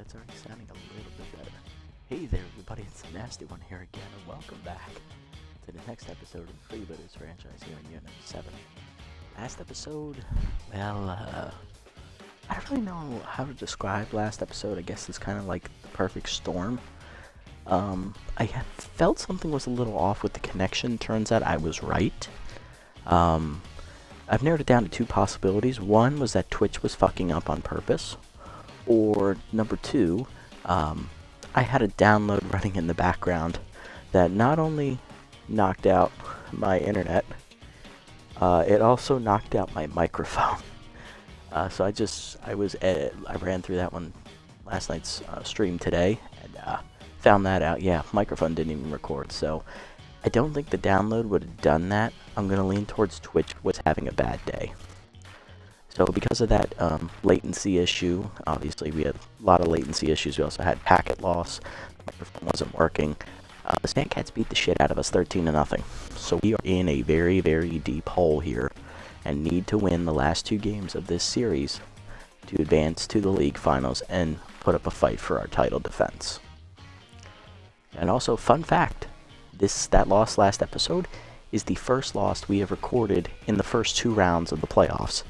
it's already sounding a little bit better. Hey there, everybody, it's the Nasty One here again, and welcome back to the next episode of Freebooters franchise here in Unit 7. Last episode, well, I don't really know how to describe last episode. I guess it's kind of like the perfect storm. I felt something was a little off with the connection. Turns out I was right. I've narrowed it down to two possibilities. One was that Twitch was fucking up on purpose. Or number two, I had a download running in the background that not only knocked out my internet, it also knocked out my microphone. So I ran through that one last night's stream today and found that out. Yeah, microphone didn't even record. So I don't think the download would have done that. I'm gonna lean towards Twitch was having a bad day. So because of that latency issue, obviously we had a lot of latency issues. We also had packet loss. The microphone wasn't working. The Sandcats beat the shit out of us 13-0. So we are in a very, very deep hole here and need to win the last two games of this series to advance to the league finals and put up a fight for our title defense. And also, fun fact, that loss last episode is the first loss we have recorded in the first two rounds of the playoffs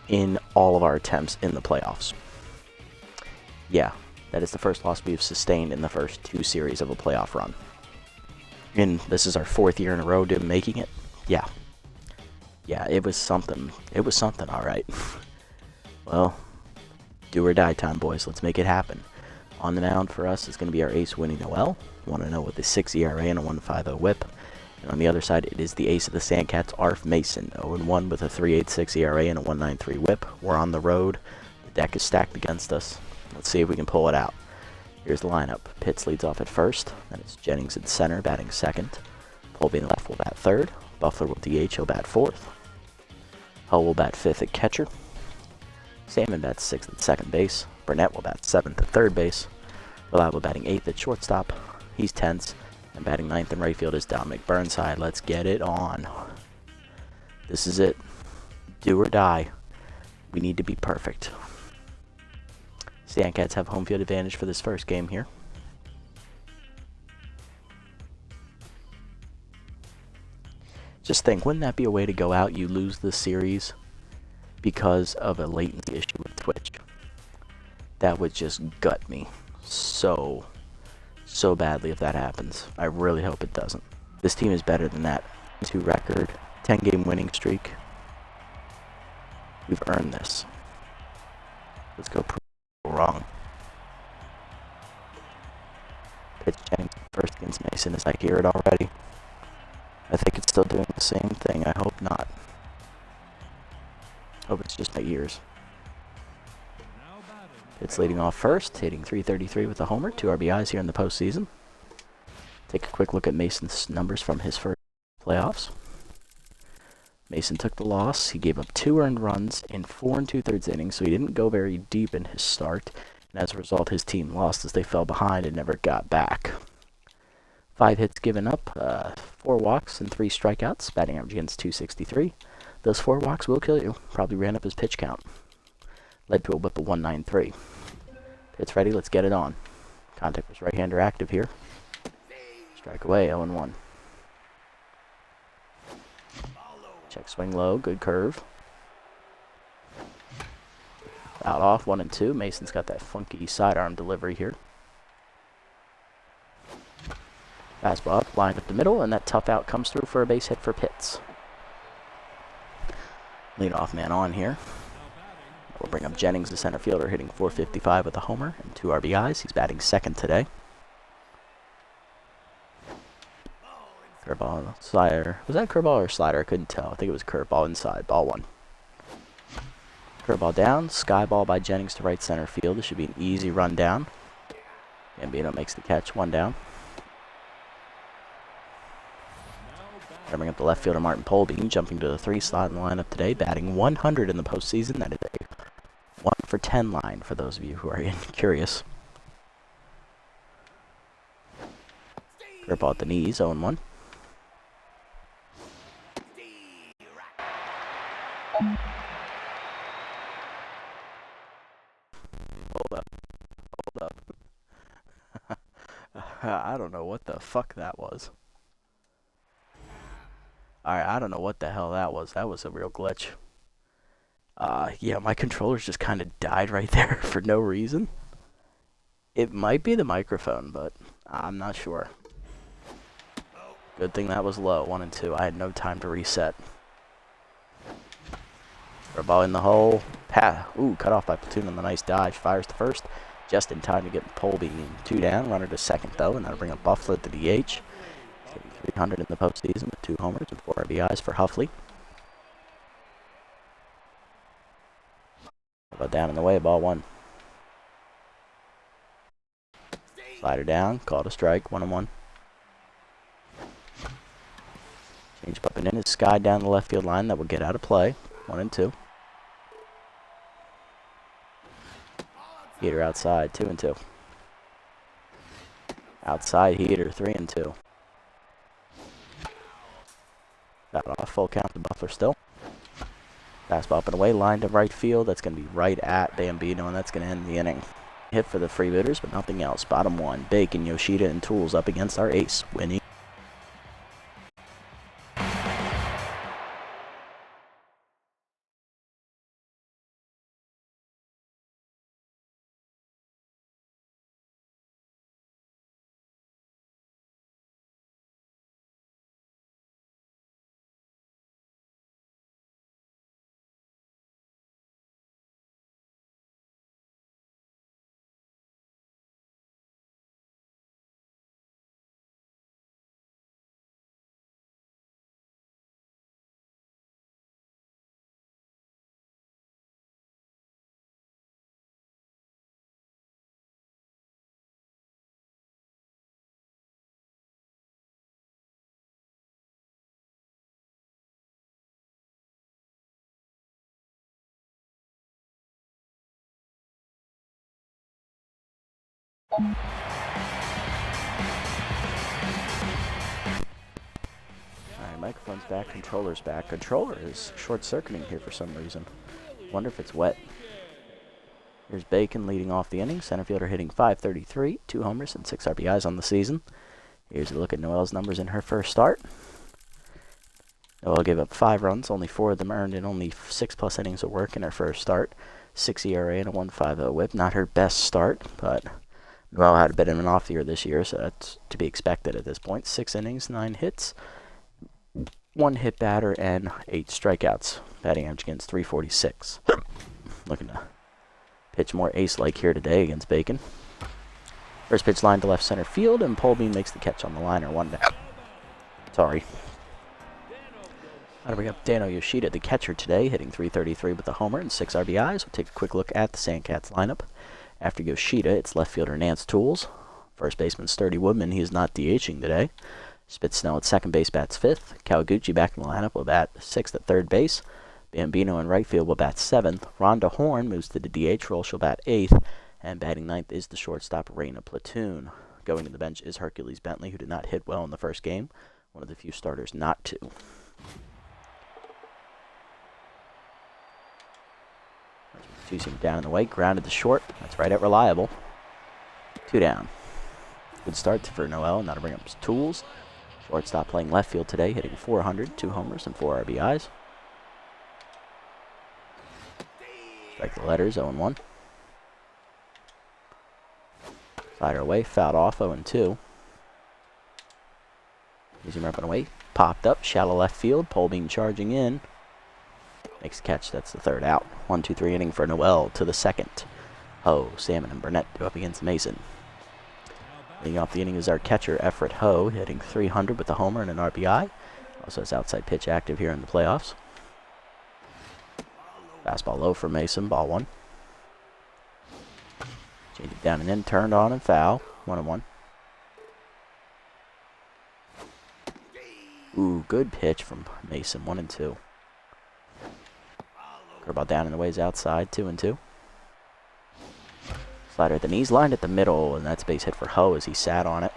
in all of our attempts in the playoffs. Yeah, that is the first loss we've sustained in the first two series of a playoff run. And this is our fourth year in a row to making it. Yeah, it was something. It was something, alright. Well, do or die time, boys. Let's make it happen. On the mound for us is going to be our ace, Winnie Noel. 1-0 with a 6 ERA and a 1.50 whip. And on the other side, it is the ace of the Sandcats, Arf Mason, 0-1 with a 3.86 ERA and a 1.93 whip. We're on the road. The deck is stacked against us. Let's see if we can pull it out. Here's the lineup. Pitts leads off at first. Then it's Jennings at center, batting second. Polby left will bat third. Buffler will DH, he'll bat fourth. Hull will bat fifth at catcher. Salmon bats sixth at second base. Burnett will bat seventh at third base. Reliable batting eighth at shortstop. He's tense. And batting ninth in right field is Dominic Burnside. Let's get it on. This is it. Do or die. We need to be perfect. Sandcats have home field advantage for this first game here. Just think, wouldn't that be a way to go out? You lose the series because of a latency issue with Twitch. That would just gut me so badly if that happens. I really hope it doesn't. This team is better than that. 2 record, 10-game winning streak. We've earned this. Let's go prove people wrong. Pitch Jennings first against Mason as I hear it already. I think it's still doing the same thing. I hope not. Hope it's just my ears. It's leading off first, hitting .333 with a homer, 2 RBIs here in the postseason. Take a quick look at Mason's numbers from his first playoffs. Mason took the loss. He gave up 2 earned runs in 4 2/3 innings, so he didn't go very deep in his start. And as a result, his team lost as they fell behind and never got back. 5 hits given up, 4 walks and 3 strikeouts, batting average against .263. Those 4 walks will kill you. Probably ran up his pitch count. Led to a whip of 193. It's ready, let's get it on. Contact was right-hander active here. Strike away, 0-1. Check swing low, good curve. Out off, 1-2. Mason's got that funky sidearm delivery here. Fastball up, lined up the middle, and that tough out comes through for a base hit for Pitts. Lead off man on here. We'll bring up Jennings, the center fielder, hitting .455 with a homer and 2 RBIs. He's batting second today. Curveball, slider. Was that curveball or slider? I couldn't tell. I think it was curveball inside. Ball 1. Curveball down. Sky ball by Jennings to right center field. This should be an easy run down. Gambino makes the catch. 1 down. Gonna bring up the left fielder, Martin Polby, jumping to the 3 slot in the lineup today, batting 100 in the postseason. That is a 1 for 10 line for those of you who are curious. Curveball at the knees, 0-1. Hold I don't know what the fuck that was. Alright, I don't know what the hell that was. That was a real glitch. Yeah, my controllers just kind of died right there for no reason. It might be the microphone, but I'm not sure. Good thing that was low, 1 and 2. I had no time to reset. Throw ball in the hole. Ooh, cut off by Platoon on the nice dodge. Fires to first. Just in time to get Polby 2 down. Runner to second, though, and that'll bring up Buffalo to DH. He's getting 300 in the postseason with 2 homers and 4 RBIs for Huffley. About down in the way, ball 1. Slider down, called a strike, 1-1. Change up and in is Sky down the left field line. That will get out of play, 1 and 2. Heater outside, 2 and 2. Outside heater, 3 and 2. Got off, full count to Buffler still. Fastball up and away, line to right field. That's going to be right at Bambino, and that's going to end the inning. Hit for the Freebooters, but nothing else. Bottom 1, Bacon, Yoshida, and Tools up against our ace, Winnie. Alright, microphone's back, controller's back. Controller is short-circuiting here for some reason. Wonder if it's wet. Here's Bacon leading off the inning. Center fielder hitting .533, 2 homers and 6 RBIs on the season. Here's a look at Noelle's numbers in her first start. Noelle gave up 5 runs, only 4 of them earned in only 6+ innings of work in her first start. 6 ERA and a 1.50 whip. Not her best start, but Noelle had a bit of an off year this year, so that's to be expected at this point. 6 innings, 9 hits, 1 hit batter, and 8 strikeouts. Batting average against .346. Looking to pitch more ace-like here today against Bacon. First pitch line to left center field, and Polby makes the catch on the liner, 1 down. Sorry. I'll bring up Dano Yoshida, the catcher today, hitting .333 with a homer and 6 RBIs. We'll take a quick look at the Sandcats lineup. After Yoshida, it's left fielder Nance Tools. First baseman Sturdy Woodman, he is not DHing today. Spit Snell at second base, bats 5th. Kawaguchi back in the lineup will bat 6th at third base. Bambino in right field will bat 7th. Rhonda Horn moves to the DH role, she'll bat 8th. And batting 9th is the shortstop Raina Platoon. Going to the bench is Hercules Bentley, who did not hit well in the first game. One of the few starters not to. Two-seam down in the way, grounded to short. That's right at reliable. 2 down. Good start for Noelle. Now to bring up his Tools. Shortstop playing left field today, hitting .400, 2 homers and 4 RBIs. Strike the letters, 0-1. Slider away, fouled off, 0-2. Easy up and away, popped up, shallow left field. Polbean charging in. Makes the catch, that's the 3rd out. 1-2-3 inning for Noelle to the 2nd. Ho, Salmon, and Burnett go up against Mason. Leading off the inning is our catcher, Efrett Ho, hitting .300 with a homer and an RBI. Also has outside pitch active here in the playoffs. Fastball low for Mason, ball 1. Change it down and in, turned on and foul. 1-1. Ooh, good pitch from Mason, 1-2. Curveball down in the ways outside, 2-2. Slider at the knees, lined at the middle, and that's a base hit for Ho as he sat on it.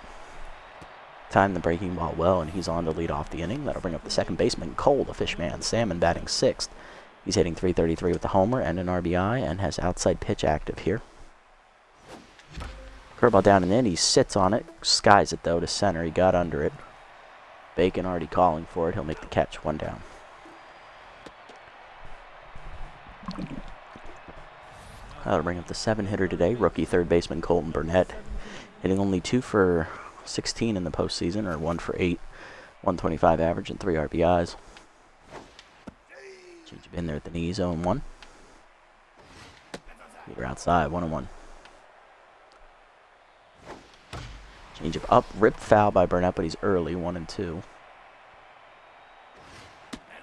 Timed the breaking ball well, and he's on to lead off the inning. That'll bring up the second baseman, Cole, the Fishman. Salmon batting 6th. He's hitting .333 with a homer and an RBI, and has outside pitch active here. Curveball down and in. He sits on it. Skies it, though, to center. He got under it. Bacon already calling for it. He'll make the catch. 1 down. That'll bring up the 7-hitter today. Rookie third baseman Colton Burnett. Hitting only 2 for 16 in the postseason, or 1 for 8. 125 average and 3 RBIs. Change in there at the knees. 0-1. Peter outside. 1-1. Change up, ripped foul by Burnett, but he's early, 1-2.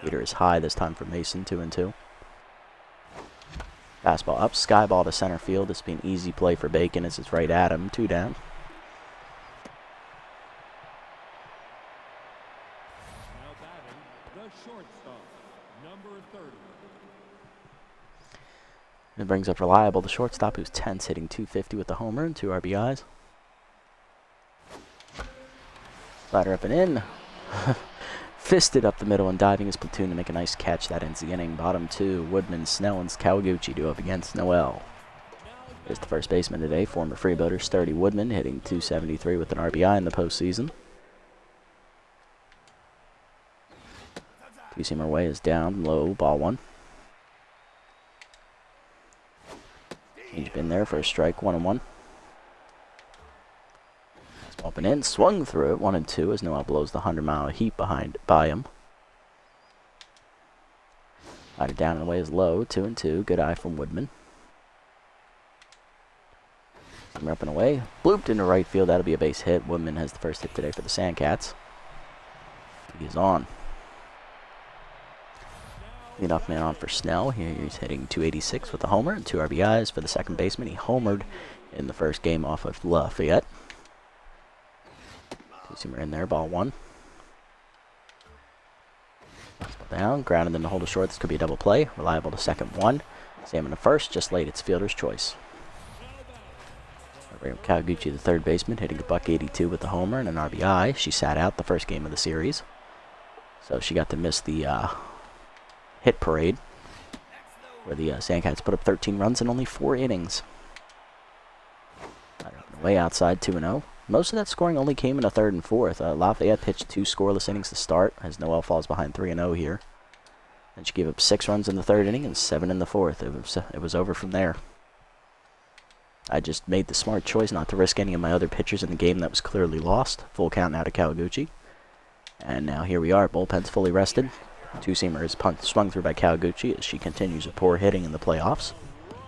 Peter is high this time for Mason, 2-2. Fastball up, sky ball to center field. This will be an easy play for Bacon as it's right at him, 2 down. Now batting, the shortstop, number 30. It brings up Reliable, the shortstop, who's tense, hitting 250 with the homer and 2 RBIs. Slider up and in. Fisted up the middle and diving his platoon to make a nice catch. That ends the inning. Bottom 2, Woodman, Snell, and Kawaguchi do up against Noel. There's the first baseman today, former Freebooters, Sturdy Woodman, hitting 273 with an RBI in the postseason. Two-seamer away is down, low, ball 1. Change up in there for a strike, 1-1. Up and in, swung through it, 1-2 as Noel blows the 100-mile heat by him. Slider down and away is low, 2-2. Good eye from Woodman. Simmer up and away, blooped into right field. That'll be a base hit. Woodman has the first hit today for the Sandcats. He is on. Leadoff man on for Snell. Here he's hitting 286 with a homer and 2 RBIs for the second baseman. He homered in the first game off of Lafayette. Two-seamer in there, ball 1. Fastball down, grounded in the hold to short. This could be a double play. Reliable to second 1. Salmon to first, just late. It's fielder's choice. Kawaguchi, the third baseman, hitting a $182 with the homer and an RBI. She sat out the first game of the series, so she got to miss the hit parade, where the Sandcats put up 13 runs in only 4 innings. Way outside, 2-0. Most of that scoring only came in the 3rd and 4th. Lafayette pitched 2 scoreless innings to start, as Noel falls behind 3-0 here. Then she gave up 6 runs in the 3rd inning and 7 in the 4th. It was over from there. I just made the smart choice not to risk any of my other pitchers in the game that was clearly lost. Full count now to Kawaguchi. And now here we are. Bullpen's fully rested. Two-seamer is swung through by Kawaguchi as she continues her poor hitting in the playoffs.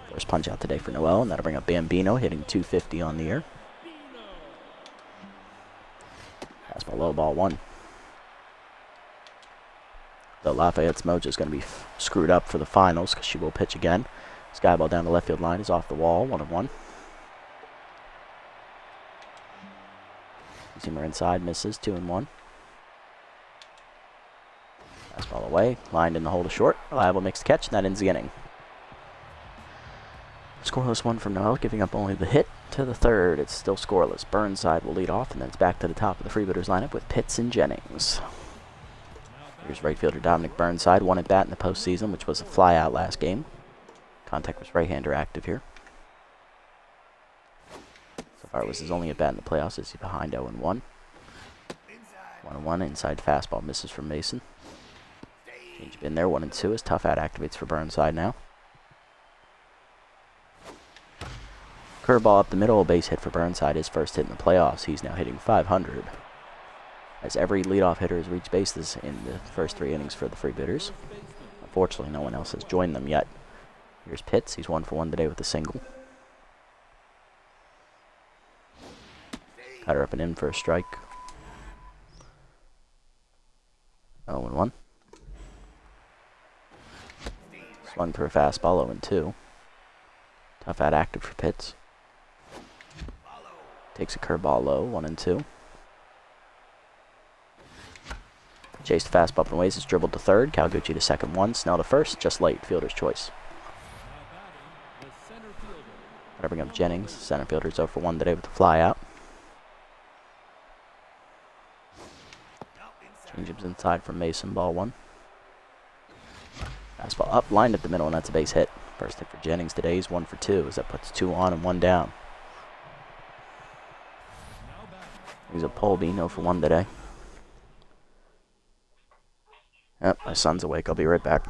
First punch out today for Noel, and that'll bring up Bambino, hitting 250 on the year. Fastball low, ball 1. The Lafayette's mojo is going to be screwed up for the finals because she will pitch again. Skyball down the left field line is off the wall, 1-1. Two-seamer inside, misses, 2-1. Fastball away, lined in the hole to short. Reliable makes the catch, and that ends the inning. Scoreless one from Noel, giving up only the hit to the 3rd. It's still scoreless. Burnside will lead off, and then it's back to the top of the Freebooters lineup with Pitts and Jennings. Here's right fielder Dominic Burnside, 1 at bat in the postseason, which was a flyout last game. Contact was right-hander active here. So far it was his only at bat in the playoffs as he's behind 0-1. 1-1, inside fastball misses from Mason. Change in there, 1-2 as tough out activates for Burnside now. Curveball up the middle, a base hit for Burnside, his first hit in the playoffs. He's now hitting 500. As every leadoff hitter has reached bases in the first 3 innings for the Freebooters. Unfortunately, no one else has joined them yet. Here's Pitts. He's 1 for 1 today with a single. Cutter up and in for a strike. 0-1. Swung through a fastball, 0-2. Tough out active for Pitts. Takes a curveball low, 1-2. Chased fastball up and ways, it's dribbled to 3rd. Kawaguchi to second 1. Snell to first, just late. Fielder's choice. Gotta bring up Jennings. Center fielder's 0 for 1 today with the fly out. Changeups inside from Mason, ball 1. Fastball up, lined at the middle, and that's a base hit. First hit for Jennings today. He's 1 for 2 as that puts 2 on and 1 down. He's a pole bean, 0 for 1 today. Yep, my son's awake. I'll be right back.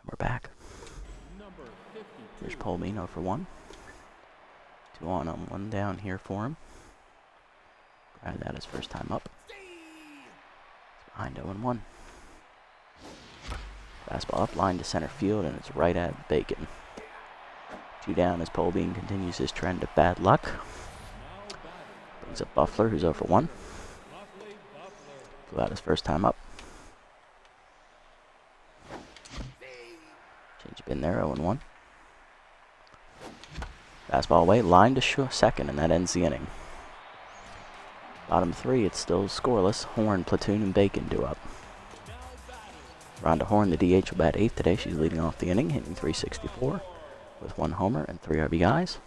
We're back. Here's pole bean, 0 for 1. 2 on 1 down here for him. Grab that his first time up. It's behind 0 and 1. Fastball up, line to center field, and it's right at Bacon. 2 down as pole bean continues his trend of bad luck. Brings up Buffler, who's 0 for 1. Flew out his first time up. Change up in there, 0 and 1. Fastball away, line to second, and that ends the inning. Bottom 3, it's still scoreless. Horn, Platoon, and Bacon due up. Rhonda Horn, the DH, will bat 8th today. She's leading off the inning, hitting .364 with 1 homer and 3 RBIs.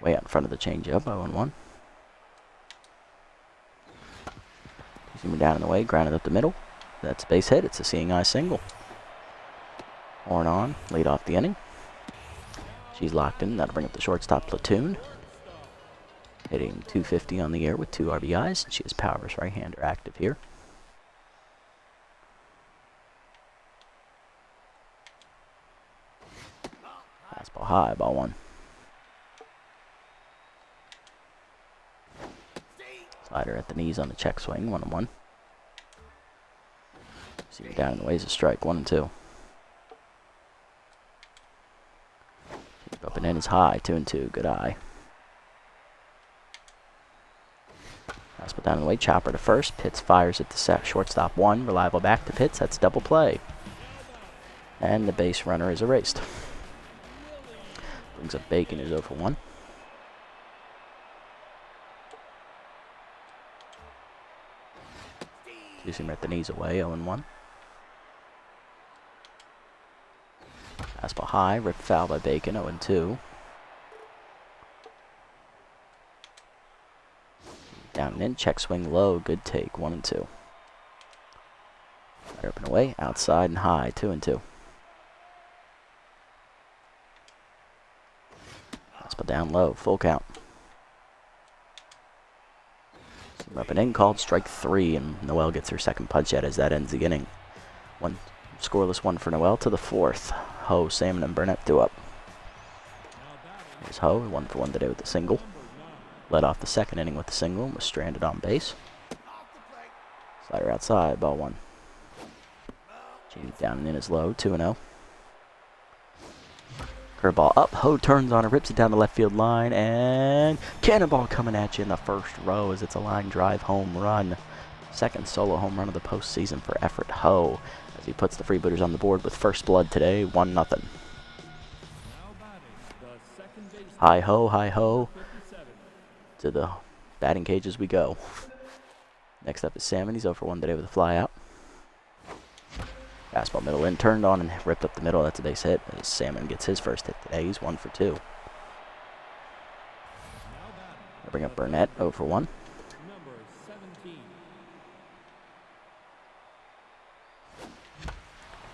Way out in front of the changeup, 0 and 1. Zooming down in the way, grounded up the middle. That's a base hit. It's a seeing eye single. Horn on, lead off the inning. She's locked in. That'll bring up the shortstop, Platoon. Hitting .250 on the year with 2 RBIs. She has Powers right-hander active here. Fastball high, ball 1. Slider at the knees on the check swing, 1 and 1. See her down in the way is a strike, 1 and 2. Up and in is high, 2 and 2, good eye. Fastball down in the way, chopper to first. Pitts fires at the shortstop 1. Reliable back to Pitts, that's double play. And the base runner is erased. Brings up Bacon, who's 0 for 1. Two-seamer at the knees away, 0 and 1. Fastball high, ripped foul by Bacon, 0 and 2. Down and in, check swing low, good take, 1 and 2. Right up and away, outside and high, 2 and 2. Fastball down low, full count. Up and in, called strike 3, and Noel gets her second punch at as that ends the inning. Scoreless 1 for Noel to the 4th. Ho, Salmon, and Burnett due up. Here's Ho, 1 for 1 today with a single. Led off the second inning with a single and was stranded on base. Slider outside, ball 1. Change down and in is low, 2 and 0. Curveball up, Ho turns on it, rips it down the left field line, and cannonball coming at you in the first row as it's a line drive home run. Second solo home run of the postseason for Everett Ho as he puts the Freebooters on the board with first blood today, 1-0. Hi ho, to the batting cages we go. Next up is Salmon, he's 0 for 1 today with a fly out. Fastball middle in, turned on and ripped up the middle. That's a base hit as Salmon gets his first hit today. He's 1 for 2. I'll bring up Burnett, 0 for 1.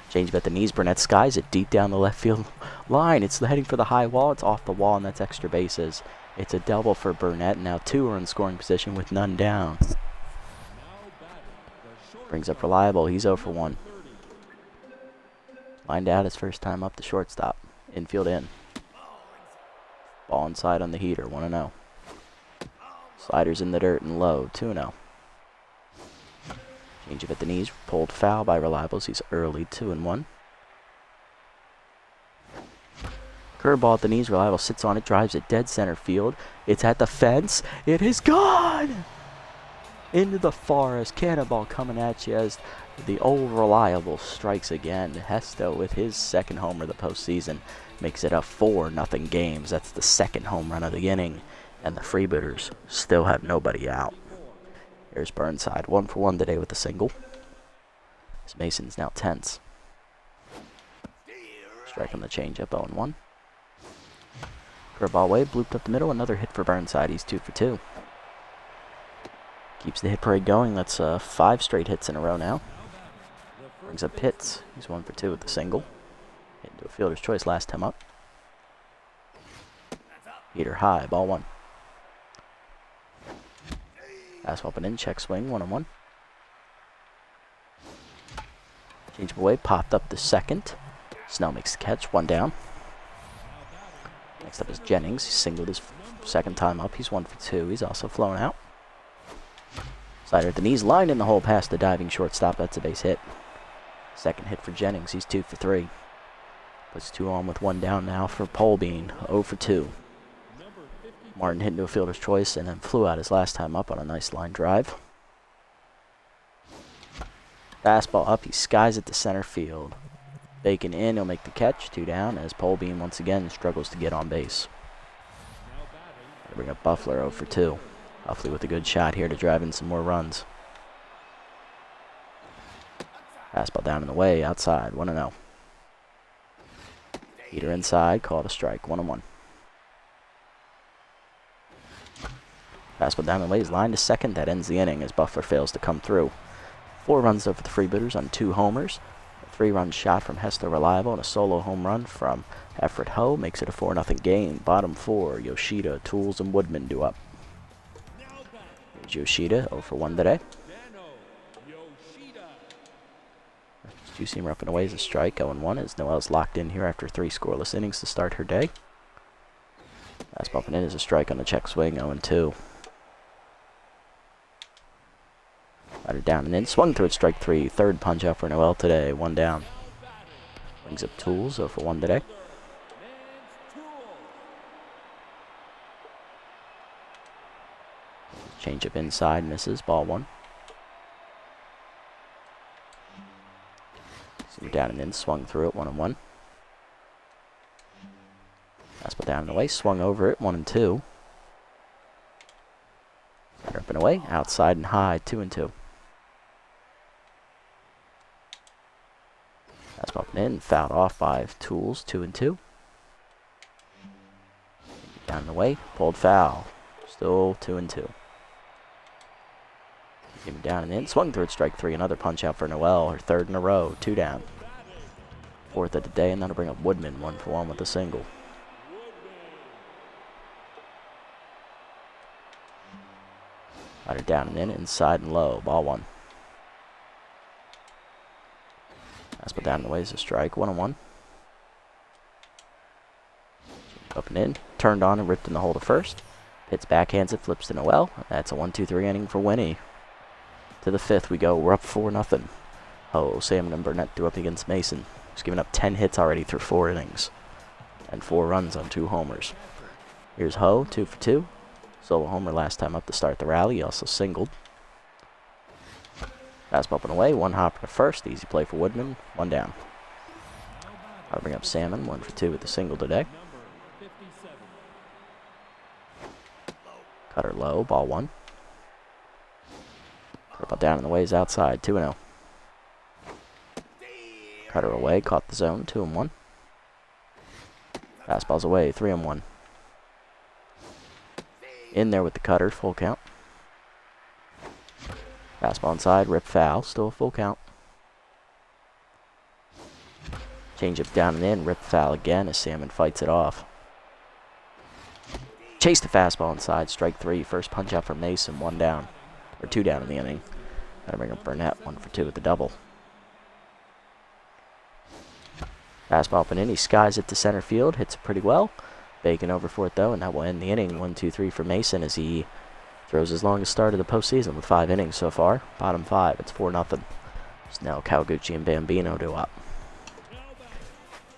Change at the knees. Burnett skies it deep down the left field line. It's heading for the high wall. It's off the wall, and that's extra bases. It's a double for Burnett. Now 2 are in scoring position with none down. Brings up Reliable. He's 0 for 1. Lined out his first time up the shortstop. Infield in. Ball inside on the heater. 1-0. Sliders in the dirt and low. 2-0. Change up at the knees. Pulled foul by Reliables. He's early. 2-1. Curveball at the knees. Reliable sits on it. Drives it dead center field. It's at the fence. It is gone! Into the forest. Cannonball coming at you as the old Reliable strikes again. Hesto with his second homer of the postseason makes it a 4-0 game. That's the second home run of the inning. And the Freebooters still have nobody out. Here's Burnside. 1 for 1 today with a single. As Mason's now tense. Strike on the changeup. 0-1. Curveball away. Blooped up the middle. Another hit for Burnside. He's 2 for 2. Keeps the hit parade going. That's 5 straight hits in a row now. Brings up Pitts. He's 1 for 2 with the single. Hit into a fielder's choice last time up. Heater high. Ball 1. Fastball up and in. Check swing. 1-1. Change up away. Popped up to second. Snell makes the catch. 1 down. Next up is Jennings. He singled his second time up. He's 1 for 2. He's also flown out. Slider at the knees, lined in the hole past the diving shortstop. That's a base hit. Second hit for Jennings. He's 2 for 3. Puts 2 on with 1 down now for Polbean. 0 for 2. Martin hit into a fielder's choice and then flew out his last time up on a nice line drive. Fastball up. He skies it to center field. Bacon in. He'll make the catch. 2 down as Polbean once again struggles to get on base. Bring up Buffler. 0 for 2. Buffley with a good shot here to drive in some more runs. Fastball down in the way, outside, 1-0. Heater inside, called a strike, 1-1. Fastball down in the way, he's lined to second. That ends the inning as Buffler fails to come through. 4 runs though for the Freebooters on 2 homers. A 3-run shot from Hester Reliable and a solo home run from Efrett Ho makes it a 4-0 game. Bottom 4, Yoshida, Tools, and Woodman do up. Yoshida, 0 for 1 today. Two-seamer up and away is a strike, 0-1 as Noel's locked in here after 3 scoreless innings to start her day. Fastball up and in is a strike on the check swing, 0-2. Rider down and in, swung through it, strike 3. Third punch out for Noel today, 1 down. Brings up Tools, 0 for 1 today. Change up inside, misses, ball 1. So down and in, swung through it, 1-1. Fastball down and away, swung over it, 1-2. Center up and away, outside and high, 2-2. Fastball up and in, fouled off by Tools, 2-2. Down and away, pulled foul, still 2-2. Came down and in, swung through it, strike 3. Another punch out for Noel, her 3rd in a row, 2 down. 4th of the day, and that'll bring up Woodman, 1 for 1 with a single. Rider down and in, inside and low, ball 1. Fastball down and away is a strike, 1-1. Up and in, turned on and ripped in the hole to first. Pitts backhands it, flips to Noel. That's a 1-2-3 inning for Winnie. To the 5th we go. We're up 4-0. Oh, Salmon and Burnett do up against Mason. He's given up 10 hits already through 4 innings. And 4 runs on 2 homers. Here's Ho, 2 for 2. Solo homer last time up to start the rally. He also singled. Fastball up and away. 1 hopper to first. Easy play for Woodman. 1 down. I'll bring up Salmon. 1 for 2 with the single today. Cutter low. Ball 1. Curveball down in the way is outside, 2-0. Cutter away, caught the zone, 2-1. Fastball's away, 3-1. In there with the cutter, full count. Fastball inside, rip foul, still a full count. Change up down and in, rip foul again as Salmon fights it off. Chase the fastball inside, strike 3. First punch out for Mason, 1 down. Or 2 down in the inning. Gotta bring up Burnett, 1 for 2 with the double. Fastball up and in, he skies it to center field, hits it pretty well. Bacon over for it though, and that will end the inning. 1-2-3 for Mason as he throws his longest start of the postseason with 5 innings so far. Bottom 5, it's 4-0. Snell, Kawaguchi, and Bambino do up.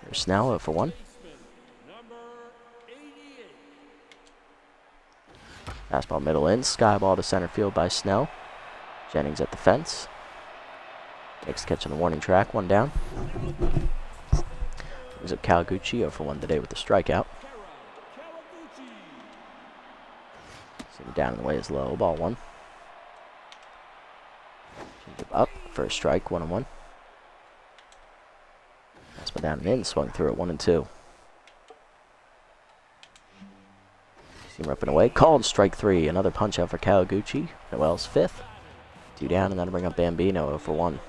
There's Snell 0 for 1. Fastball middle in, sky ball to center field by Snell. Jennings at the fence. Makes catch on the warning track, 1 down. Brings up Kawaguchi 0 for 1 today with the strikeout. Seeing down in the way is low, ball 1. Up for a strike, 1-1. Fastball down and in, swung through it, 1-2. See him ripping away, called strike 3. Another punch out for Kawaguchi. Noel's 5th. 2 down, and that'll bring up Bambino 0 for 1.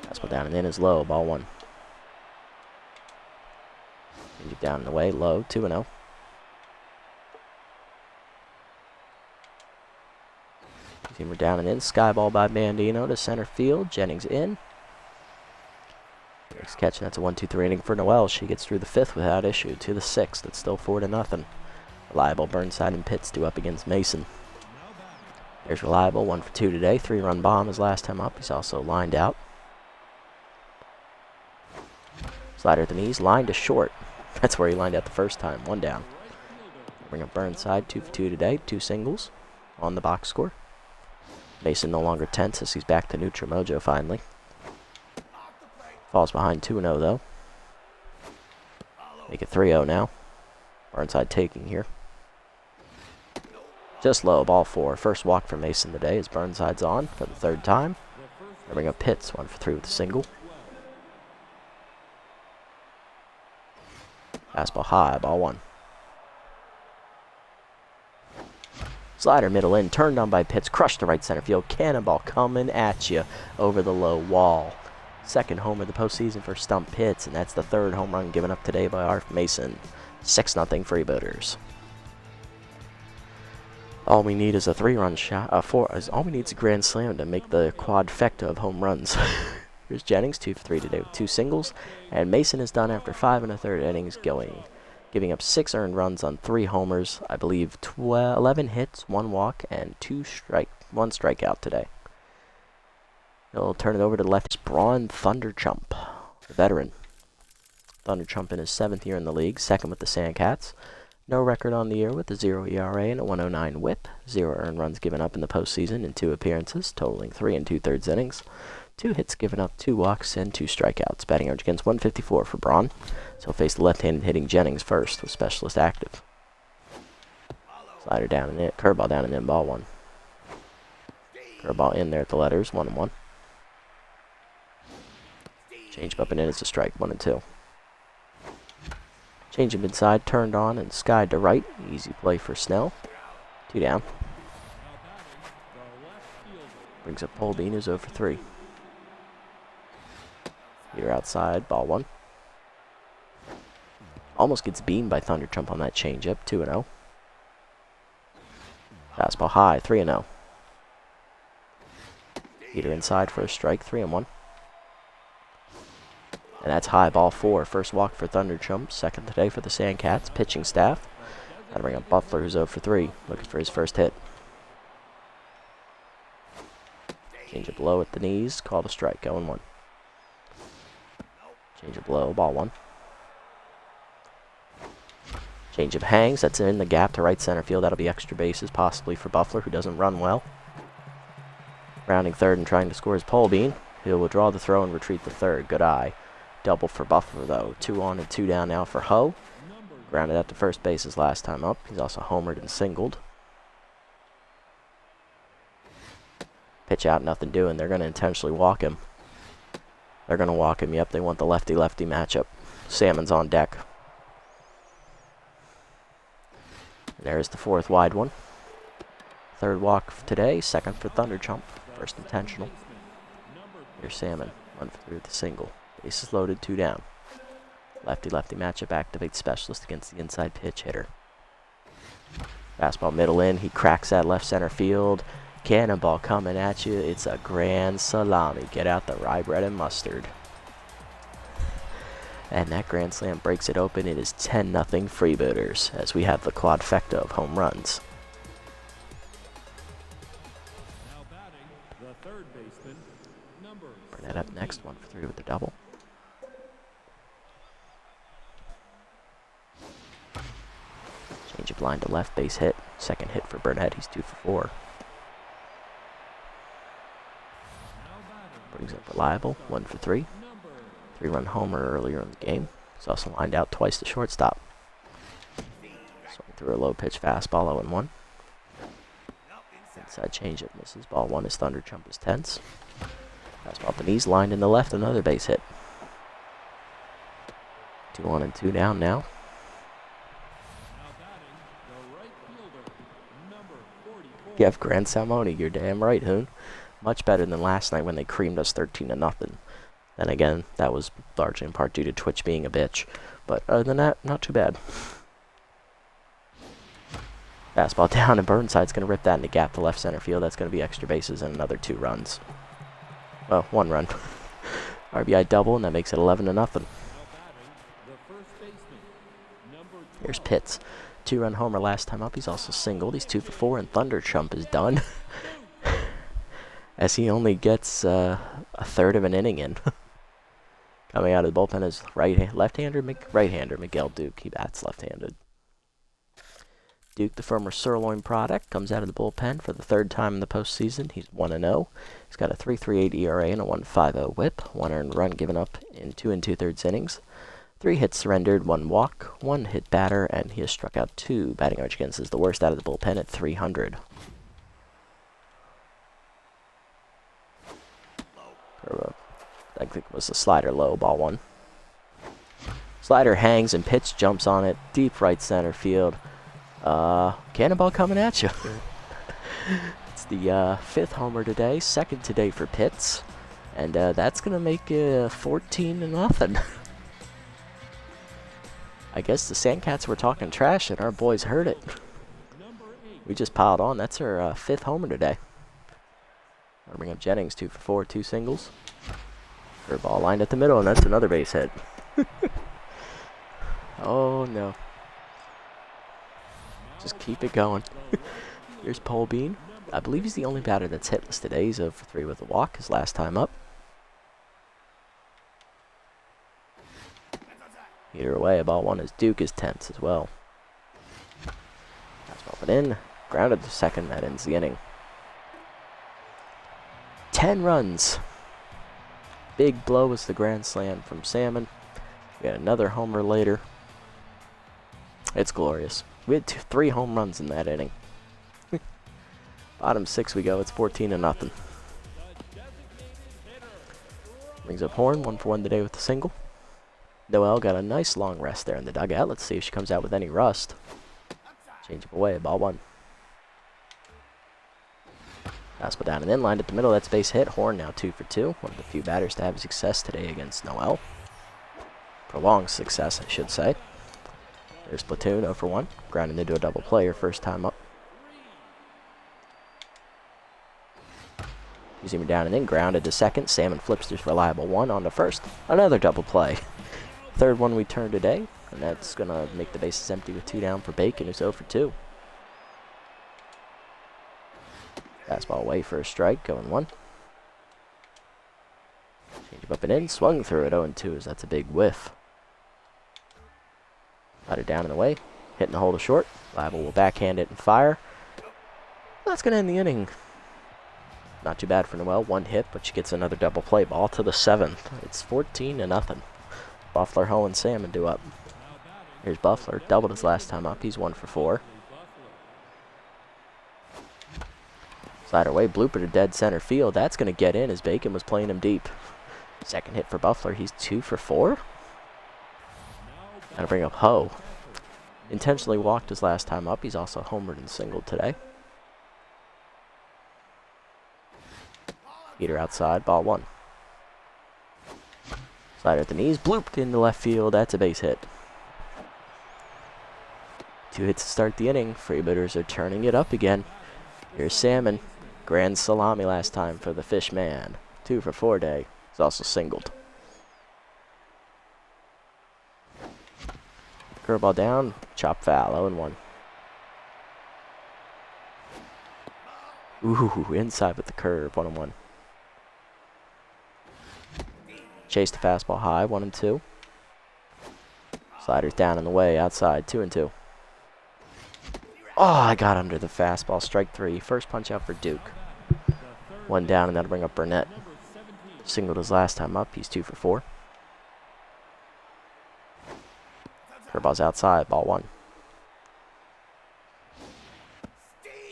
Fastball down and in is low, ball 1. Change down and away, low, 2-0. We're down and in, sky ball by Bambino to center field. Jennings in. Next catch, and that's a 1-2-3 inning for Noel. She gets through the 5th without issue to the 6th. It's still 4-0. Reliable, Burnside, and Pitts do up against Mason. There's Reliable, 1 for 2 today. 3-run bomb his last time up. He's also lined out. Slider at the knees, lined to short. That's where he lined out the first time. 1 down. Bring up Burnside, 2 for 2 today. 2 singles on the box score. Mason no longer tense as he's back to neutral mojo finally. Falls behind 2-0 though. Make it 3-0 now. Burnside taking here. Just low, ball 4. First walk for Mason today as Burnside's on for the 3rd time. I bring up Pitts, 1 for 3 with a single. Fastball high, ball 1. Slider middle in, turned on by Pitts, crushed to right center field. Cannonball coming at you over the low wall. 2nd home of the postseason for Stump Pitts, and that's the 3rd home run given up today by Arf Mason. 6-0 Freebooters. All we need is a 3-run shot. All we need is a grand slam to make the quadfecta of home runs. Here's Jennings, 2 for 3 today with 2 singles, and Mason is done after 5 1/3 innings giving up 6 earned runs on 3 homers, I believe 11 hits, 1 walk, and 1 strikeout today. He'll turn it over to left Braun Thunderchump, the veteran. Thunderchump in his 7th year in the league, 2nd with the Sandcats. No record on the year with a 0 ERA and a 109 whip. 0 earned runs given up in the postseason in 2 appearances, totaling 3 2/3 innings. 2 hits given up, 2 walks, and 2 strikeouts. Batting average against 154 for Braun. So he'll face the left-handed hitting Jennings first with specialist active. Slider down and in, curveball down and in, ball 1. Curveball in there at the letters, 1-1. Change up and in, it's a strike, 1-2. Change him inside, turned on and skied to right. Easy play for Snell. 2 down. Brings up Polbean, who's 0 for 3. Here outside, ball 1. Almost gets beamed by Thunderchump on that changeup, 2-0. Fastball high, 3-0. Heater inside for a strike, 3-1. And that's high, ball 4. First walk for Thunderchump, 2nd today for the Sandcats. Pitching staff. Gotta bring up Buffler, who's 0 for 3, looking for his first hit. Change it low at the knees, called a strike, 0-1. Change it low, ball 1. Change of hangs, that's in the gap to right center field. That'll be extra bases, possibly for Buffler, who doesn't run well. Rounding 3rd and trying to score his Polbean. He'll withdraw the throw and retreat the 3rd. Good eye. Double for Buffler, though. 2 on and 2 down now for Ho. Grounded out to first base his last time up. He's also homered and singled. Pitch out, nothing doing. They're going to intentionally walk him. They're going to walk him. Yep, they want the lefty-lefty matchup. Salmon's on deck. And there's the 4th wide one. 3rd walk for today. 2nd for Thunderchump. 1st intentional. Here's Salmon. 1 for 3 with the single. Bases loaded, 2 down. Lefty-lefty matchup activates specialist against the inside pitch hitter. Fastball middle in. He cracks that left center field. Cannonball coming at you. It's a grand salami. Get out the rye bread and mustard. And that grand slam breaks it open. It is 10-0 Freebooters as we have the quadfecta of home runs. Now batting, the third baseman, number Burnett up next, 1 for 3 with the double. Change of line to left, base hit. Second hit for Burnett. He's 2 for 4. Brings up reliable, 1 for 3. 3-run homer earlier in the game. He's also lined out twice to shortstop. Swung through a low pitch fastball, 0-1. Inside changeup misses. Ball 1 is Thunder. Jump is tense. Fastball at the knees, lined in the left, another base hit. 2-1 and 2 down now. Jeff Grand Salmoni, you're damn right, Hoon. Much better than last night when they creamed us 13-0. Then again, that was largely in part due to Twitch being a bitch. But other than that, not too bad. Fastball down, and Burnside's going to rip that in the gap to left center field. That's going to be extra bases and another 2 runs. Well, 1 run. RBI double, and that makes it 11-0. Here's Pitts. 2-run homer last time up. He's also singled. He's 2 for 4, and Thunder Chump is done. As he only gets a third of an inning in. Coming out of the bullpen is right-hander Miguel Duke. He bats left-handed. Duke, the former Sirloin product, comes out of the bullpen for the 3rd time in the postseason. He's 1-0. He's got a 3.38 ERA and a 1.50 WHIP. 1 earned run given up in 2 2/3 innings. 3 hits surrendered, 1 walk, 1 hit batter, and he has struck out 2. Batting average against is the worst out of the bullpen at .300. I think it was a slider low, ball 1. Slider hangs and Pitts jumps on it, deep right center field. Cannonball coming at you. It's the 5th homer today, 2nd today for Pitts, and that's gonna make it 14-0. I guess the Sandcats were talking trash and our boys heard it. We just piled on. That's our 5th homer today. I'll bring up Jennings, 2 for 4, 2 singles. Curveball lined at the middle, and that's another base hit. Oh no. Just keep it going. Here's Paul Bean. I believe he's the only batter that's hitless today. He's 0 for 3 with a walk his last time up. Either away, ball 1 is Duke is tense as well. Fastball it in. Grounded to second. That ends the inning. 10 runs. Big blow was the grand slam from Salmon. We had another homer later. It's glorious. We had 3 home runs in that inning. Bottom 6 we go. It's 14-0. Brings up Horn, 1 for 1 today with the single. Noel got a nice long rest there in the dugout. Let's see if she comes out with any rust. Change it away, ball 1. Fastball down and in, lined at the middle. That's base hit. Horn now 2 for 2. One of the few batters to have success today against Noel. Prolonged success, I should say. There's Platoon, 0 for 1. Grounded into a double play, her first time up. Using him down and in, grounded to second. Salmon flips this reliable 1 on to first. Another double play. 3rd one we turned today, and that's going to make the bases empty with 2 down for Bacon, who's 0 for 2. Fastball away for a strike, going 1. Change up and in, swung through it, 0-2, as that's a big whiff. Got it down and away, hitting the hole to short. Liable will backhand it and fire. That's going to end the inning. Not too bad for Noel, 1 hit, but she gets another double play ball to the 7th. It's 14-0. Buffler, Ho, and Salmon do up. Here's Buffler, doubled his last time up. He's 1 for 4. Slider away, blooper to dead center field. That's going to get in as Bacon was playing him deep. Second hit for Buffler. He's 2 for 4. Gotta bring up Ho. Intentionally walked his last time up. He's also homered and singled today. Heater outside, ball 1. Slider at the knees, blooped into left field. That's a base hit. 2 hits to start the inning. Freebooters are turning it up again. Here's Salmon. Grand salami last time for the fish man. 2 for 4 day. He's also singled. Curveball down. Chop foul. 0-1. Ooh, inside with the curve. 1-1. Chase the fastball high. 1-2. Sliders down in the way. Outside. 2-2. Oh, I got under the fastball. Strike 3. First punch out for Duke. 1 down, and that'll bring up Burnett. Singled his last time up. He's 2 for 4. Curveball's outside. Ball 1.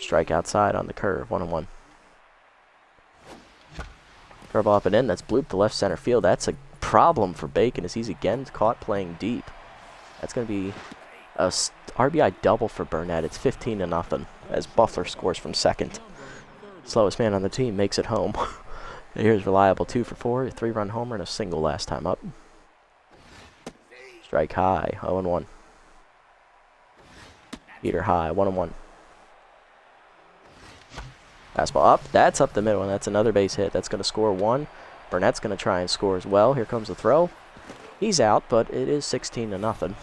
Strike outside on the curve. 1-1. Curveball up and in. That's blooped to left center field. That's a problem for Bacon as he's again caught playing deep. That's going to be a RBI double for Burnett. It's 15-0 as Buffler scores from second. Slowest man on the team makes it home. Here's reliable 2 for 4, a 3-run homer and a single last time up. Strike high, 0-1. Heater high, 1-1. Fastball up, that's up the middle, and that's another base hit. That's going to score 1. Burnett's going to try and score as well. Here comes the throw. He's out, but it is 16-0.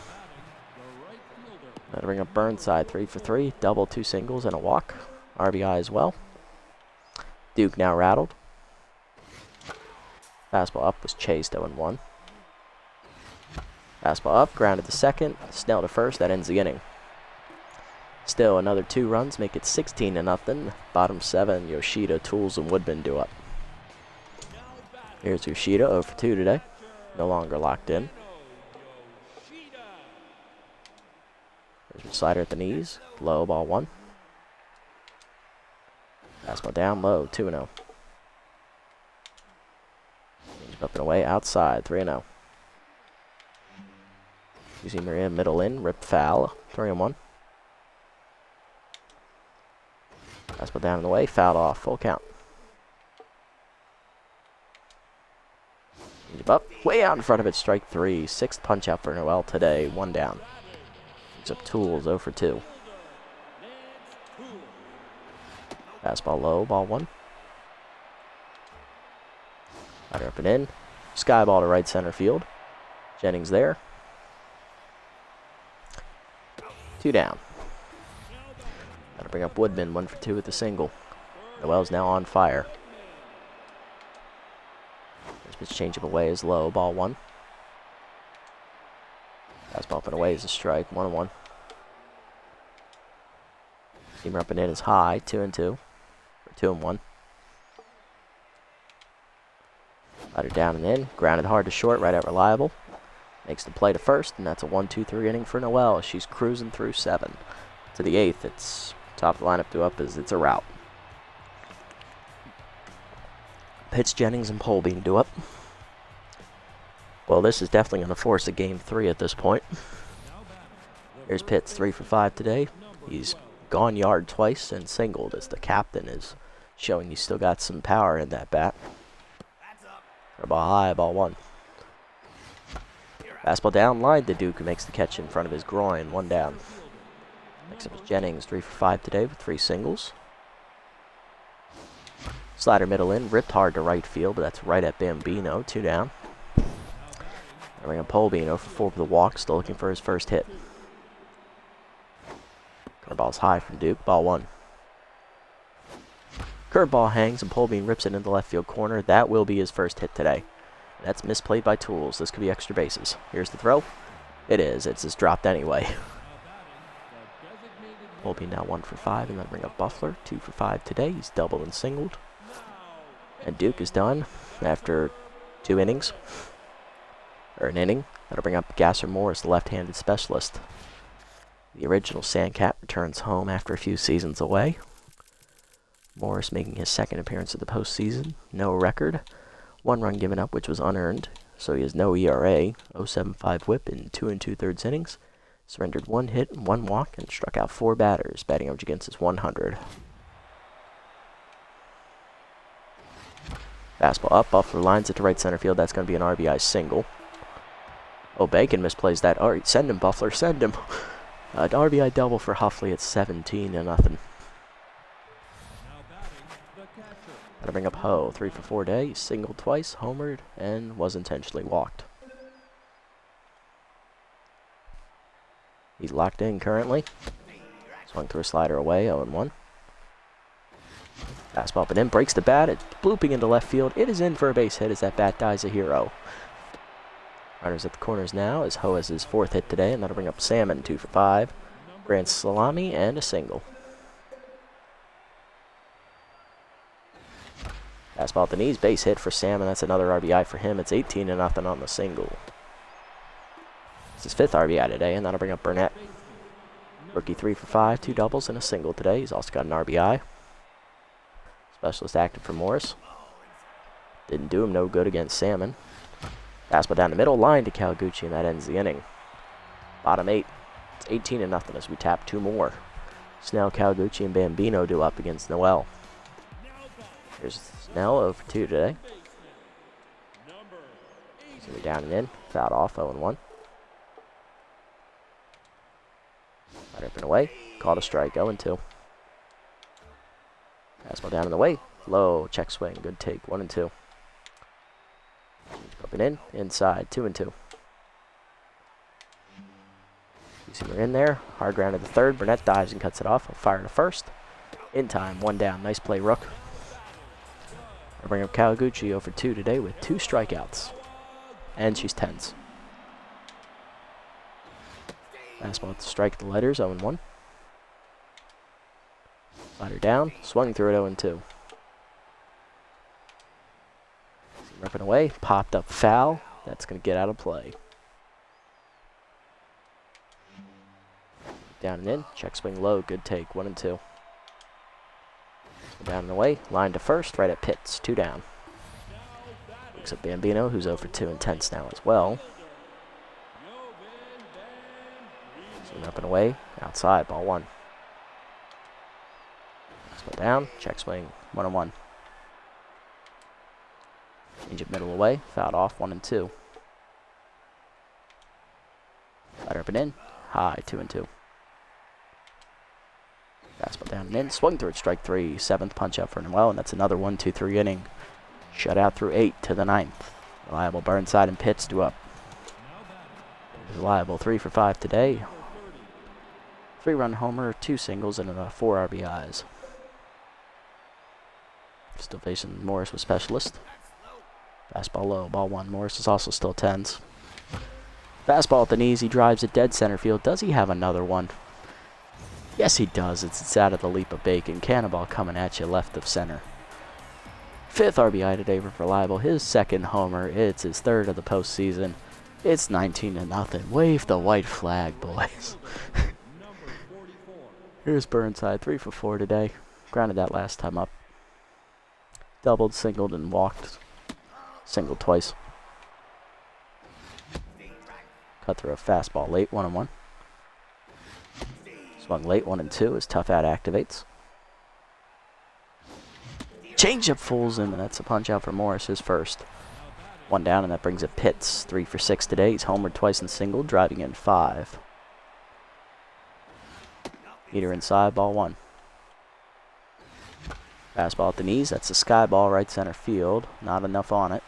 That'll bring up Burnside, 3 for 3, double, 2 singles, and a walk. RBI as well. Duke now rattled. Fastball up was chased 0-1. Fastball up, grounded to second, Snell to first, that ends the inning. Still another 2 runs, make it 16-0. Bottom 7, Yoshida, Tools, and Woodman do up. Here's Yoshida, 0 for 2 today. No longer locked in. There's a slider at the knees. Low, ball 1. Fastball down low, 2-0. Up and away, outside, 3-0. Using Maria, middle in, ripped foul, 3-1. Fastball down and away, fouled off, full count. Up, way out in front of it, strike 3. 6th punch out for Noel today, 1 down. Picks up Tools, 0 for 2. Fastball low, ball 1. Slider up and in. Sky ball to right center field. Jennings there. 2 down. That'll bring up Woodman, 1 for 2 with the single. Noel's now on fire. This pitch change him away is low, ball 1. Fastball up and away is a strike, 1-1. Seamer up and in is high, 2-2. 2-1. Slider down and in. Grounded hard to short, right at reliable. Makes the play to first, and that's a 1-2-3 inning for Noel. She's cruising through 7. To the 8th, it's top of the lineup to up as it's a rout. Pitts, Jennings, and Polbean do up. Well, this is definitely going to force a game 3 at this point. Here's Pitts, 3 for 5 today. He's gone yard twice and singled as the captain is showing he's still got some power in that bat. Ball high, ball 1. Fastball down line to Duke, who makes the catch in front of his groin, 1 down. Next up is Jennings, 3 for 5 today with 3 singles. Slider middle in, ripped hard to right field, but that's right at Bambino, 2 down. I bring up Polbean, 0 for 4 with a walk, still looking for his first hit. Curveball's high from Duke, ball 1. Curveball hangs and Polbean rips it into the left field corner. That will be his first hit today. That's misplayed by Tools. This could be extra bases. Here's the throw. It is. It's just dropped anyway. Polbean now 1 for 5, and then bring up Buffler, 2 for 5 today. He's doubled and singled. And Duke is done after 2 innings. Or an inning. That'll bring up Gasser Morris, the left-handed specialist. The original Sandcat returns home after a few seasons away. Morris making his 2nd appearance of the postseason. No record. 1 run given up, which was unearned. So he has no ERA. 0.75 whip in 2 2/3 innings. Surrendered 1 hit, 1 walk, and struck out 4 batters. Batting average against is 100. Fastball up. Buffler lines it to right center field. That's going to be an RBI single. Oh, Bacon misplays that. All right, send him, Buffler. Send him. An RBI double for Huffley at 17-0. Gotta bring up Ho. 3 for 4 today. He singled twice, homered, and was intentionally walked. He's locked in currently. Swung through a slider away, 0-1. Fastball up and in, breaks the bat. It's blooping into left field. It is in for a base hit as that bat dies a hero. Runners at the corners now as Ho has his 4th hit today, and that'll bring up Salmon, 2 for 5. Grand salami and a single. Fastball at the knees, base hit for Salmon. That's another RBI for him. It's 18-0 on the single. It's his 5th RBI today, and that'll bring up Burnett. Rookie 3 for 5, 2 doubles and a single today. He's also got an RBI. Specialist active for Morris. Didn't do him no good against Salmon. Fastball down the middle, line to Kawaguchi, and that ends the inning. Bottom 8. It's 18-0 as we tap 2 more. Snell, Kawaguchi, and Bambino do up against Noel. Here's Snell, 0 for 2 today. He's going to be down and in. Fouled off, 0-1. Right up and away. Called a strike, 0-2. Fastball down and away. Low, check swing, good take, 1-2. Up and in, inside, 2-2. We're in there. Hard ground to the 3rd. Burnett dives and cuts it off. I'll fire to 1st. In time, 1 down. Nice play, Rook. I'll bring up Kawaguchi 0 for 2 today with 2 strikeouts. And she's 10s. Fastball to strike the letters, 0-1. Slider down, swung through it, 0-2. Ripping away, popped up foul. That's going to get out of play. Down and in, check swing low, good take, 1-2. Down and away, line to 1st, right at Pitts, 2 down. Looks at Bambino, who's 0 for 2 and 10s now as well. Up and away, outside, ball 1. Slow down, check swing, 1-1. Change it middle away, fouled off, 1-2. Slider up and in, high, 2-2. Fastball down and in, swung through it, strike 3, 7th punch out for Noel, and that's another 1-2-3 inning. Shutout through 8 to the 9th. Reliable, Burnside, and Pitts do up. Reliable, 3 for 5 today. 3-run homer, 2 singles, and 4 RBIs. Still facing Morris with specialist. Fastball low, ball 1. Morris is also still 10s. Fastball at the knees, he drives it dead center field. Does he have another one? Yes, he does. It's out of the leap of bacon. Cannonball coming at you left of center. 5th RBI today for Reliable. His 2nd homer. It's his 3rd of the postseason. It's 19-0. Wave the white flag, boys. Here's Burnside, 3 for 4 today. Grounded that last time up. Doubled, singled, and walked. Singled twice. Cut through a fastball late, 1-1. Swung late, 1-2 as Tough Out activates. Changeup fools him, and that's a punch out for Morris, his 1st. 1 down, and that brings up Pitts, 3 for 6 today. He's homered twice and singled, driving in 5. Meter inside, ball 1. Fastball at the knees, that's a sky ball right center field. Not enough on it.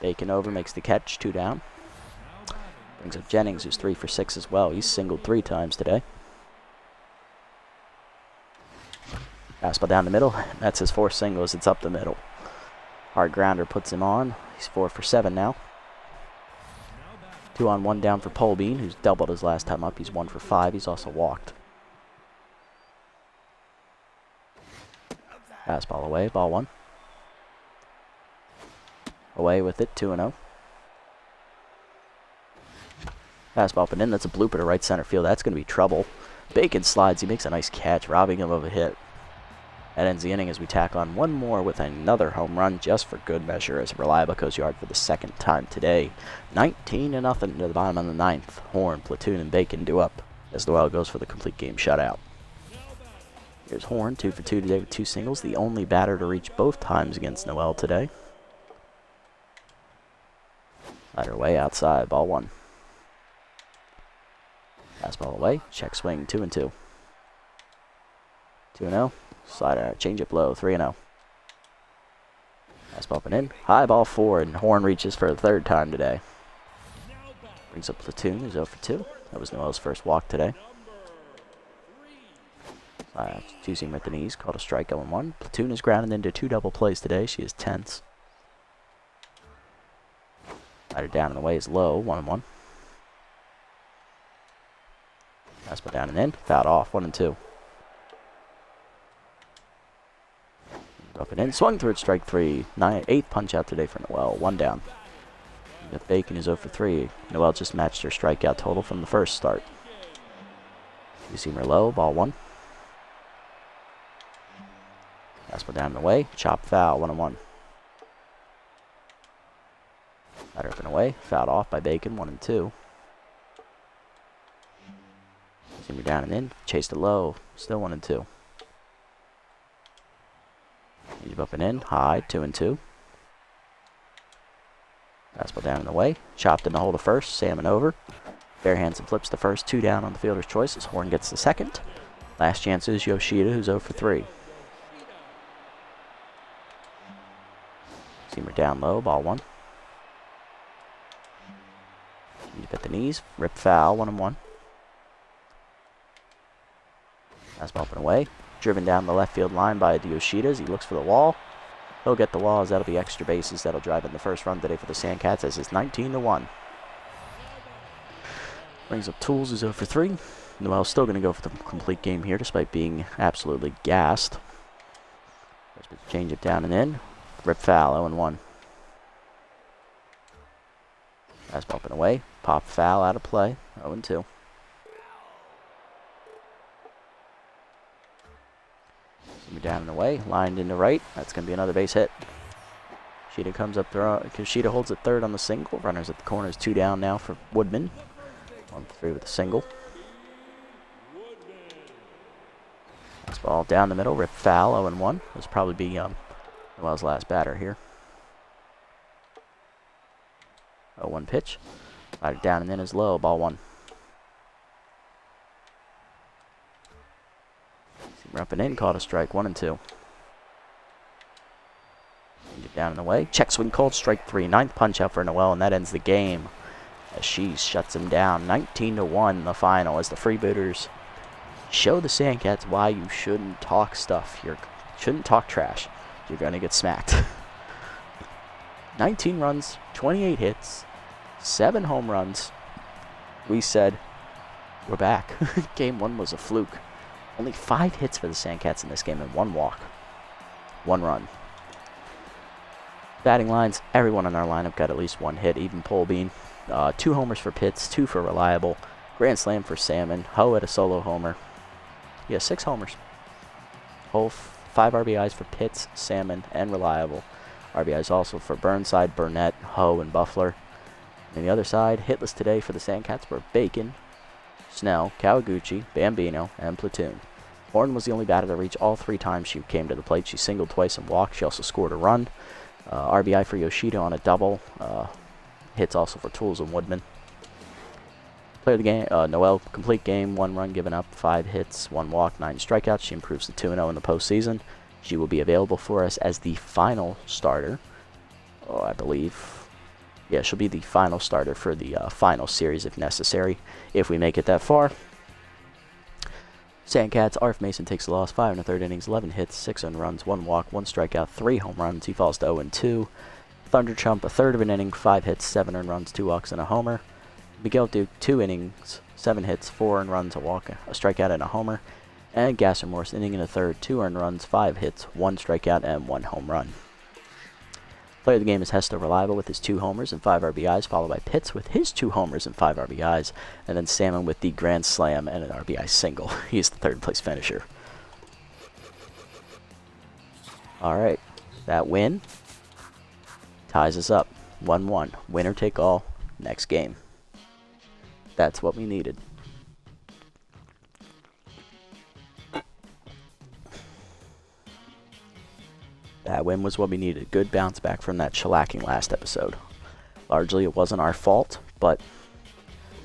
Bacon over, makes the catch, 2 down. Brings up Jennings, who's 3 for 6 as well. He's singled 3 times today. Fastball down the middle, that's his 4th single as it's up the middle. Hard grounder puts him on. He's 4 for 7 now. 2 on, 1 down for Polbean, who's doubled his last time up. He's 1 for 5. He's also walked. Fastball away, ball 1. Away with it, 2-0. Fastball up and in, that's a blooper to right center field. That's going to be trouble. Bacon slides, he makes a nice catch, robbing him of a hit. That ends the inning as we tack on 1 more with another home run just for good measure as Reliable goes yard for the 2nd time today. 19-0 to the bottom of the 9th. Horn, Platoon, and Bacon do up as Noel goes for the complete game shutout. Here's Horn, 2 for 2 today with 2 singles. The only batter to reach both times against Noel today. Slider away, outside, ball 1. Fastball away, check swing, 2-2. 2-0. Slider, changeup low, 3-0. That's bumping in. High ball forward, and Horn reaches for the third time today. Brings up Platoon, who's 0 for 2. That was Noel's first walk today. Two-seam at the knees, called a strike 0-1. Platoon is grounded into 2 double plays today. She is tense. Rider down and away is low, 1-1. Fastball down and in, fouled off, 1-2. Up and in, swung through it, strike 3. 8th punch out today for Noel, 1 down. Bacon is 0 for 3. Noel just matched her strikeout total from the first start. Two-seamer low, ball 1. Fastball down and away, chop foul, 1-1. Batter up and away, fouled off by Bacon, 1-2. Seamer down and in, chased it low, still 1-2. Change up and in, high, 2-2. Fastball down and away, chopped in the hole to first, salmon over. Bare hands and flips the first, 2 down on the fielder's choice as Horn gets the second. Last chance is Yoshida, who's 0 for 3. Seamer down low, ball 1. Deep at the knees, rip foul, 1-1. Fastball up and away. Driven down the left field line by Yoshida as he looks for the wall. He'll get the wall as that'll be extra bases. That'll drive in the first run today for the Sandcats as it's 19-1. Brings up Tools, who's 0 for 3. Noel's still going to go for the complete game here despite being absolutely gassed. Change it down and in. Rip foul, 0-1. Fastball up and away. Pop foul out of play, 0-2. Down and away, lined into right. That's going to be another base hit. Sheeta comes up there. Sheeta holds it third on the single. Runners at the corners, 2 down now for Woodman. 1 for 3 with a single. Fastball down the middle, rip foul, 0-1. This will probably be Noel's last batter here. 0-1 pitch. Rider down and in is low, ball 1. Up and in, caught a strike, 1-2. Get down and away. Check swing called, strike 3. 9th punch out for Noel, and that ends the game as she shuts him down. 19-1 the final as the Freebooters show the Sandcats why you shouldn't talk stuff. You shouldn't talk trash. You're going to get smacked. 19 runs, 28 hits, 7 home runs. We said, we're back. Game 1 was a fluke. Only 5 hits for the Sandcats in this game and 1 walk. 1 run. Batting lines, everyone in our lineup got at least 1 hit, even Polbean. 2 homers for Pitts, 2 for Reliable. Grand slam for Salmon. Ho at a solo homer. Yeah, 6 homers. Ho, 5 RBIs for Pitts, Salmon, and Reliable. RBIs also for Burnside, Burnett, Ho, and Buffler. On the other side, hitless today for the Sandcats were Bacon, Snell, Kawaguchi, Bambino, and Platoon. Horn was the only batter to reach all 3 times she came to the plate. She singled twice and walked. She also scored a run. RBI for Yoshida on a double. Hits also for Tools and Woodman. Player of the game, Noel, complete game, 1 run given up, 5 hits, 1 walk, 9 strikeouts. She improves to 2-0 in the postseason. She will be available for us as the final starter. I believe. Yeah, she'll be the final starter for the final series if necessary, if we make it that far. Sandcats, Arf Mason takes the loss, 5 1/3 innings, 11 hits, 6 earned runs, 1 walk, 1 strikeout, 3 home runs. He falls to 0-2. Thunder Chump, 1/3 of an inning, 5 hits, 7 earned runs, 2 walks, and a homer. Miguel Duke, 2 innings, 7 hits, 4 earned runs, a walk, a strikeout, and a homer. And Gasser Morse, inning and a third, 2 earned runs, 5 hits, 1 strikeout, and 1 home run. Player of the game is Hester Reliable with his 2 homers and 5 RBIs, followed by Pitts with his 2 homers and 5 RBIs, and then Salmon with the grand slam and an RBI single. He is the 3rd place finisher. Alright, that win ties us up 1-1. Winner take all, next game. That's what we needed. That win was what we needed. Good bounce back from that shellacking last episode. Largely, it wasn't our fault, but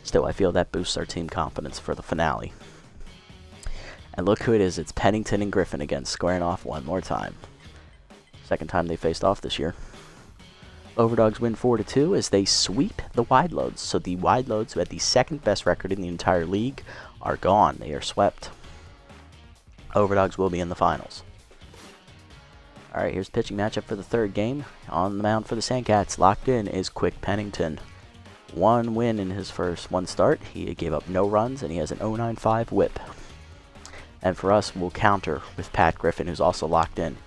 still, I feel that boosts our team confidence for the finale. And look who it is. It's Pennington and Griffin again, squaring off one more time. Second time they faced off this year. Overdogs win 4-2 as they sweep the wide loads. So the wide loads, who had the second best record in the entire league, are gone. They are swept. Overdogs will be in the finals. Alright, here's the pitching matchup for the third game. On the mound for the Sandcats, locked in, is Quick Pennington. One win in his first one start. He gave up no runs, and he has an 0.95 whip. And for us, we'll counter with Pat Griffin, who's also locked in.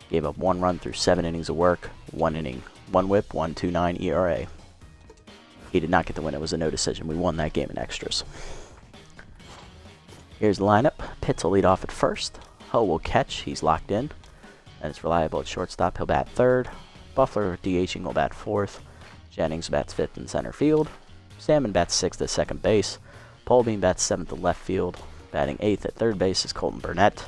Gave up 1 run through 7 innings of work, 1 inning, 1 whip, 1.29 ERA. He did not get the win. It was a no decision. We won that game in extras. Here's the lineup. Pitts will lead off at first. Ho will catch. He's locked in. And it's reliable at shortstop. He'll bat third. Buffler DHing will bat fourth. Jennings bats fifth in center field. Salmon bats sixth at second base. Polbean bats seventh at left field. Batting eighth at third base is Colton Burnett.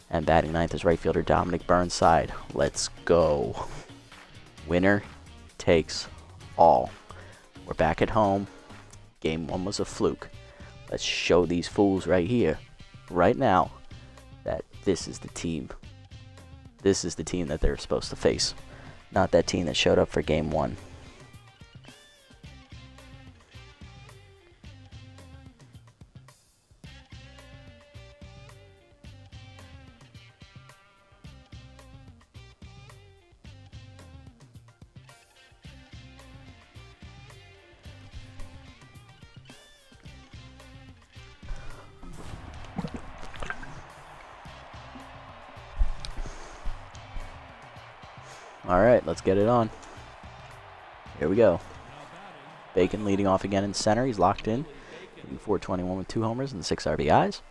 And batting ninth is right fielder Dominic Burnside. Let's go. Winner takes all. We're back at home. Game 1 was a fluke. Let's show these fools right here, right now, that this is the team. This is the team that they're supposed to face. Not that team that showed up for game 1. Alright, let's get it on. Here we go. Bacon leading off again in center. He's locked in. Hitting .421 with 2 homers and 6 RBIs.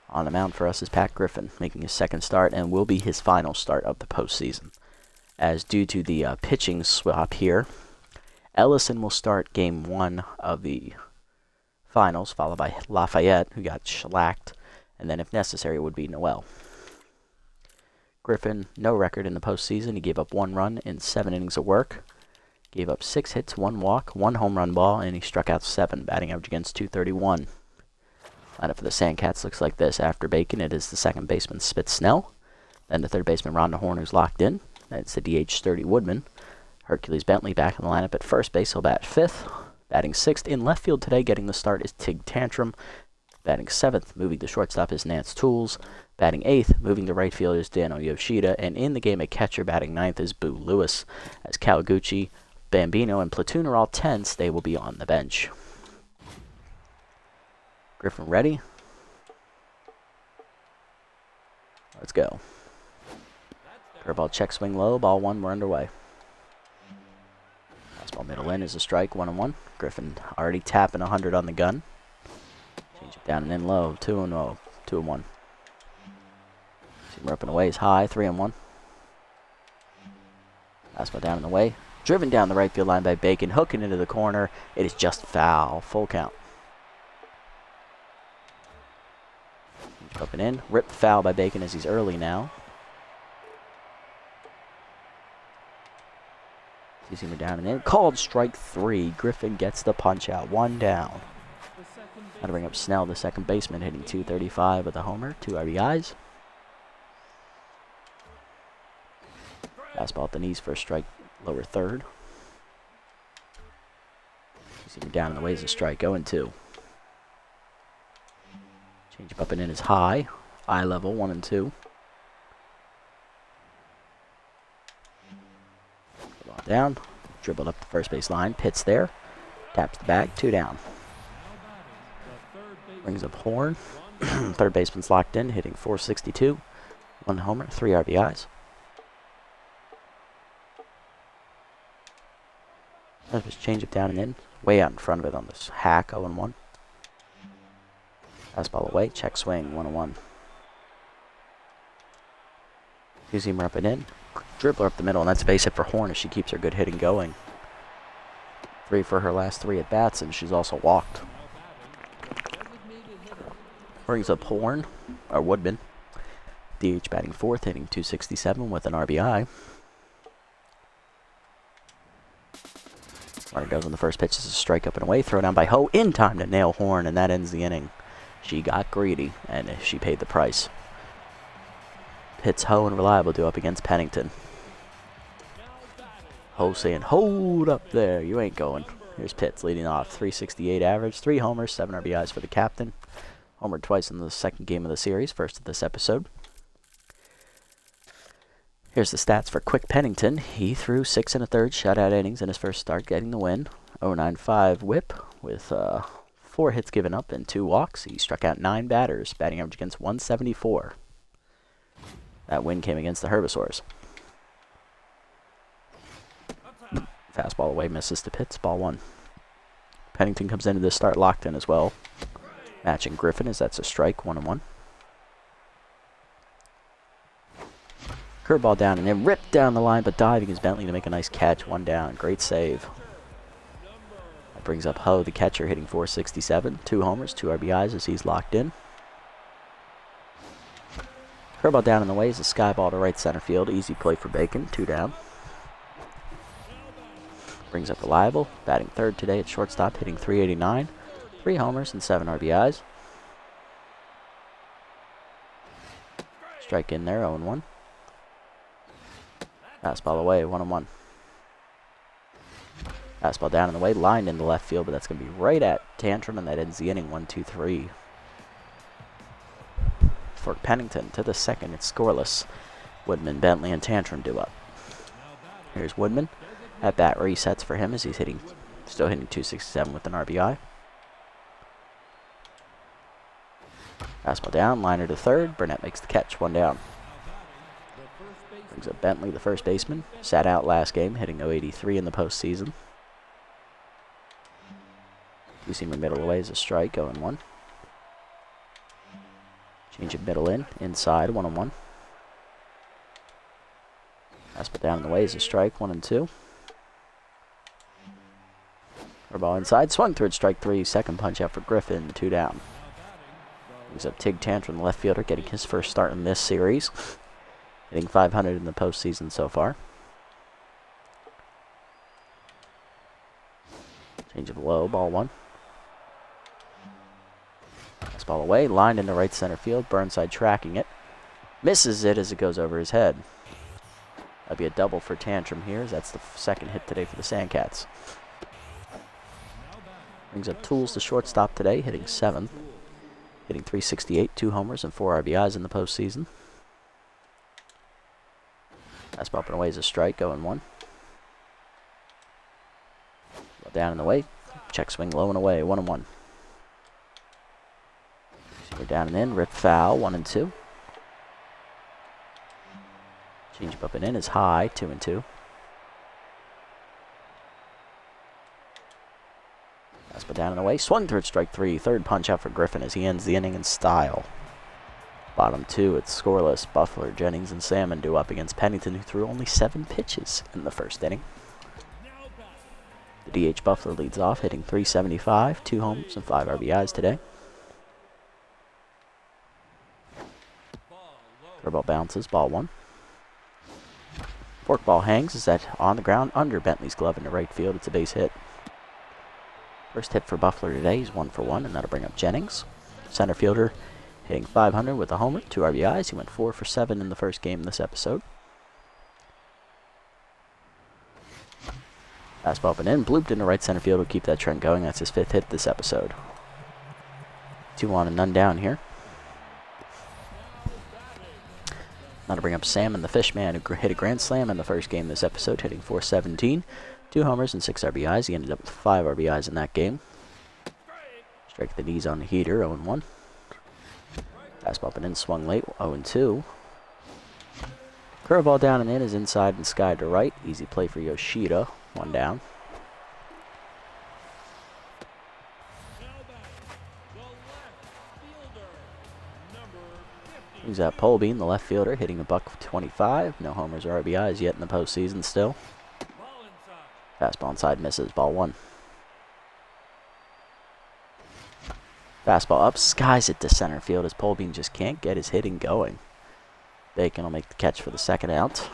On the mound for us is Pat Griffin, making his second start and will be his final start of the postseason. As due to the pitching swap here, Ellison will start game 1 of the finals, followed by Lafayette, who got shellacked, and then if necessary would be Noel. Griffin, no record in the postseason. He gave up 1 run in 7 innings of work. Gave up 6 hits, 1 walk, 1 home run ball, and he struck out 7, batting average against .231. Lineup for the Sandcats looks like this. After Bacon, it is the second baseman Spitz Snell. Then the third baseman Rhonda Horn, who's locked in. Then it's the DH Sturdy Woodman. Hercules Bentley back in the lineup at first base. He'll bat 5th. Batting 6th in left field today, getting the start is Tig Tantrum. Batting 7th, moving to shortstop is Nance Tools. Batting 8th, moving to right field is Dano Yoshida. And in the game at catcher, batting 9th is Boo Lewis. As Kawaguchi, Bambino, and Platoon are all 10s, they will be on the bench. Griffin ready? Let's go. Curveball check swing low, ball 1, we're underway. Fastball middle in is a strike, 1-1. Griffin already tapping 100 on the gun. Change it down and in low, 2-0, 2-1. Seamer up and away is high, 3-1. Fastball down and away. Driven down the right field line by Bacon, hooking into the corner. It is just foul, full count. Up and in, ripped foul by Bacon as he's early now. Seamer down and in, called strike 3. Griffin gets the punch out, 1 down. Now to bring up Snell, the second baseman, hitting .235 with a homer, 2 RBIs. Fastball at the knees for a strike, lower third. Seamer down and away is a strike, 0-2. Change up and in is high, eye level, 1-2. Down, dribbled up the first base line, Pitts there, taps the bag, 2 down. Brings up Horn, third baseman's locked in, hitting .462, 1 homer, 3 RBIs. That's his change up down and in, way out in front of it on this hack, 0-1. Fastball away, check swing, 1-1. Seamer up and in. Dribbler up the middle, and that's a base hit for Horn as she keeps her good hitting going. 3 for her last 3 at bats, and she's also walked. Brings up Horn, or Woodman. DH batting 4th, hitting .267 with an RBI. Runner goes on the first pitch. This is a strike up and away. Throw down by Ho in time to nail Horn, and that ends the inning. She got greedy, and she paid the price. Pitts, Ho, and Reliable do up against Pennington. Ho saying, hold up there, you ain't going. Here's Pitts leading off, 368 average, 3 homers, 7 RBIs for the captain. Homered twice in the second game of the series, first of this episode. Here's the stats for Quick Pennington. He threw 6 1/3 shutout innings in his first start, getting the win. 0.95 whip with 4 hits given up and 2 walks. He struck out 9 batters, batting average against 174. That win came against the Herbivores. Fastball away, misses to Pitts, ball 1. Pennington comes into this start locked in as well. Matching Griffin as that's a strike, 1-1. Curveball down and then ripped down the line, but diving is Bentley to make a nice catch, 1 down. Great save. That brings up Ho, the catcher, hitting 467. 2 homers, 2 RBIs as he's locked in. Curveball down in the way is a sky ball to right center field. Easy play for Bacon, 2 down. Brings up Reliable, batting third today at shortstop, hitting 389. 3 homers and 7 RBIs. Strike in there, 0-1. Fastball away, 1-1. Fastball down in the way, lined into left field, but that's going to be right at Tantrum, and that ends the inning, 1-2-3. For Pennington to the second, it's scoreless. Woodman, Bentley, and Tantrum do up. Here's Woodman. At bat resets for him as he's still hitting 267 with an RBI. Fastball down, liner to third. Burnett makes the catch, 1 down. Brings up Bentley, the first baseman. Sat out last game, hitting 083 in the postseason. Two-seamer middle away is a strike, 0-1. Change of middle inside, 1-1. Fastball down in the way is a strike, 1-2. Ball inside, swung through it, strike 3. Second punch out for Griffin, 2 down. Brings up Tig Tantrum, the left fielder, getting his first start in this series. Hitting 500 in the postseason so far. Change of low, ball 1. Fastball away, lined into right center field. Burnside tracking it. Misses it as it goes over his head. That'd be a double for Tantrum here, as that's the second hit today for the Sandcats. Brings up Tools, the shortstop today, hitting 7th. Hitting 368, 2 homers and 4 RBIs in the postseason. Fastball up and away is a strike, 0-1. Down in the way, check swing low and away, 1-1. We're down and in, rip foul, 1-2. Change up and in is high, 2-2. Fastball down and away, swung through it, strike 3. Third punch out for Griffin as he ends the inning in style. Bottom 2, it's scoreless. Buffler, Jennings, and Salmon do up against Pennington, who threw only 7 pitches in the first inning. The DH Buffler leads off, hitting 375, 2 homers and 5 RBIs today. Curveball bounces, ball 1. Forkball hangs, is that on the ground under Bentley's glove into right field. It's a base hit. First hit for Buffler today, he's 1 for 1, and that'll bring up Jennings. Center fielder hitting 500 with a homer, 2 RBIs. He went 4 for 7 in the first game this episode. Fastball up and in, blooped into right center field will keep that trend going. That's his 5th hit this episode. 2 on and none down here. Now to bring up Salmon, the Fishman, who hit a grand slam in the first game this episode, hitting 417. 2 homers and 6 RBIs. He ended up with 5 RBIs in that game. Strike the knees on the heater, 0-1. Fastball up and in, swung late, 0-2. Curveball down and in is inside and sky to right. Easy play for Yoshida, 1 down. He's at Polbean, the left fielder, hitting a $125. No homers or RBIs yet in the postseason still. Fastball inside misses, ball 1. Fastball up, skies it to center field as Polbean just can't get his hitting going. Bacon will make the catch for the second out.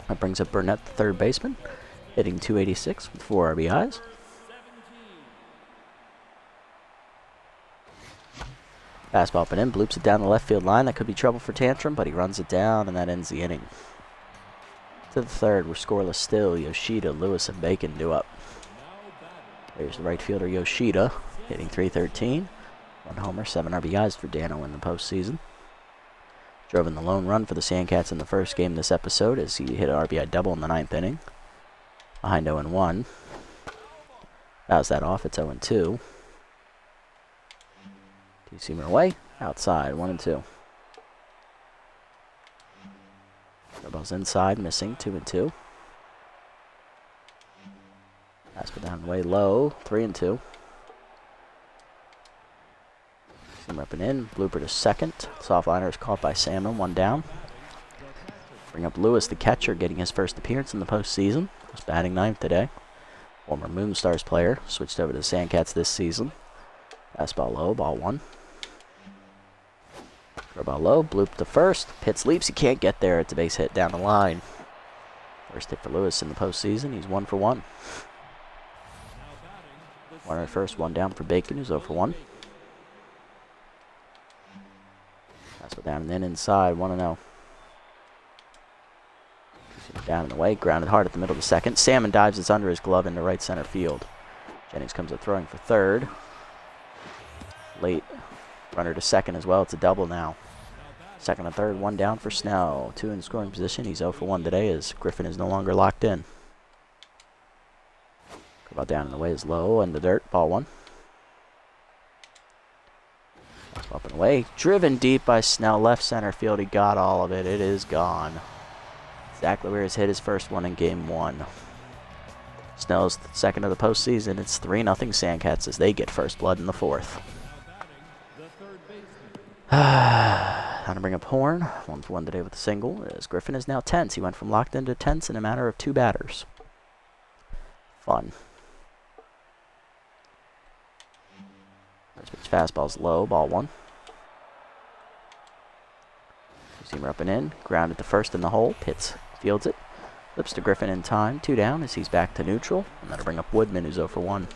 That brings up Burnett, the third baseman, hitting 286 with 4 RBIs. Fastball up and in, bloops it down the left field line. That could be trouble for Tantrum, but he runs it down, and that ends the inning. To the third, we're scoreless still. Yoshida, Lewis, and Bacon due up. There's the right fielder Yoshida, hitting .313. 1 homer, 7 RBIs for Dano in the postseason. Drove in the lone run for the Sandcats in the first game this episode as he hit an RBI double in the 9th inning. Behind 0-1. Fouls that off, it's 0-2. Two-seamer away, outside, 1-2. Ball's inside, missing, 2-2. Fastball down way low, 3-2. Seamer up and in, blooper to second. Soft liner is caught by Salmon, 1 down. Bring up Lewis, the catcher, getting his first appearance in the postseason. Was batting 9th today. Former Moonstars player, switched over to the Sandcats this season. Fastball low, ball 1. Ball low, bloop to first. Pitts leaps, he can't get there. It's a base hit down the line. First hit for Lewis in the postseason. He's 1 for 1. Runner at first, 1 down for Bacon, who's 0 for 1. Fastball down and then inside, 1-0. Down in the way, grounded hard at the middle of the second. Salmon dives, it's under his glove into right center field. Jennings comes up throwing for third. Late runner to second as well. It's a double now. Second and third, 1 down for Snell. 2 in scoring position. He's 0 for 1 today as Griffin is no longer locked in. Ball down in the way is low and the dirt. Ball 1. Up and away. Driven deep by Snell. Left center field. He got all of it. It is gone. Exactly where he's hit his first one in game 1. Snell's second of the postseason. It's 3-0 Sandcats as they get first blood in the 4th. Time to bring up Horn. 1 for 1 today with a single. As Griffin is now tense. He went from locked into tense in a matter of 2 batters. Fun. First pitch fastball's low. Ball 1. Seamer up and in. Grounded to first in the hole. Pitts fields it. Flips to Griffin in time. 2 down as he's back to neutral. And that'll bring up Woodman, who's 0 for 1.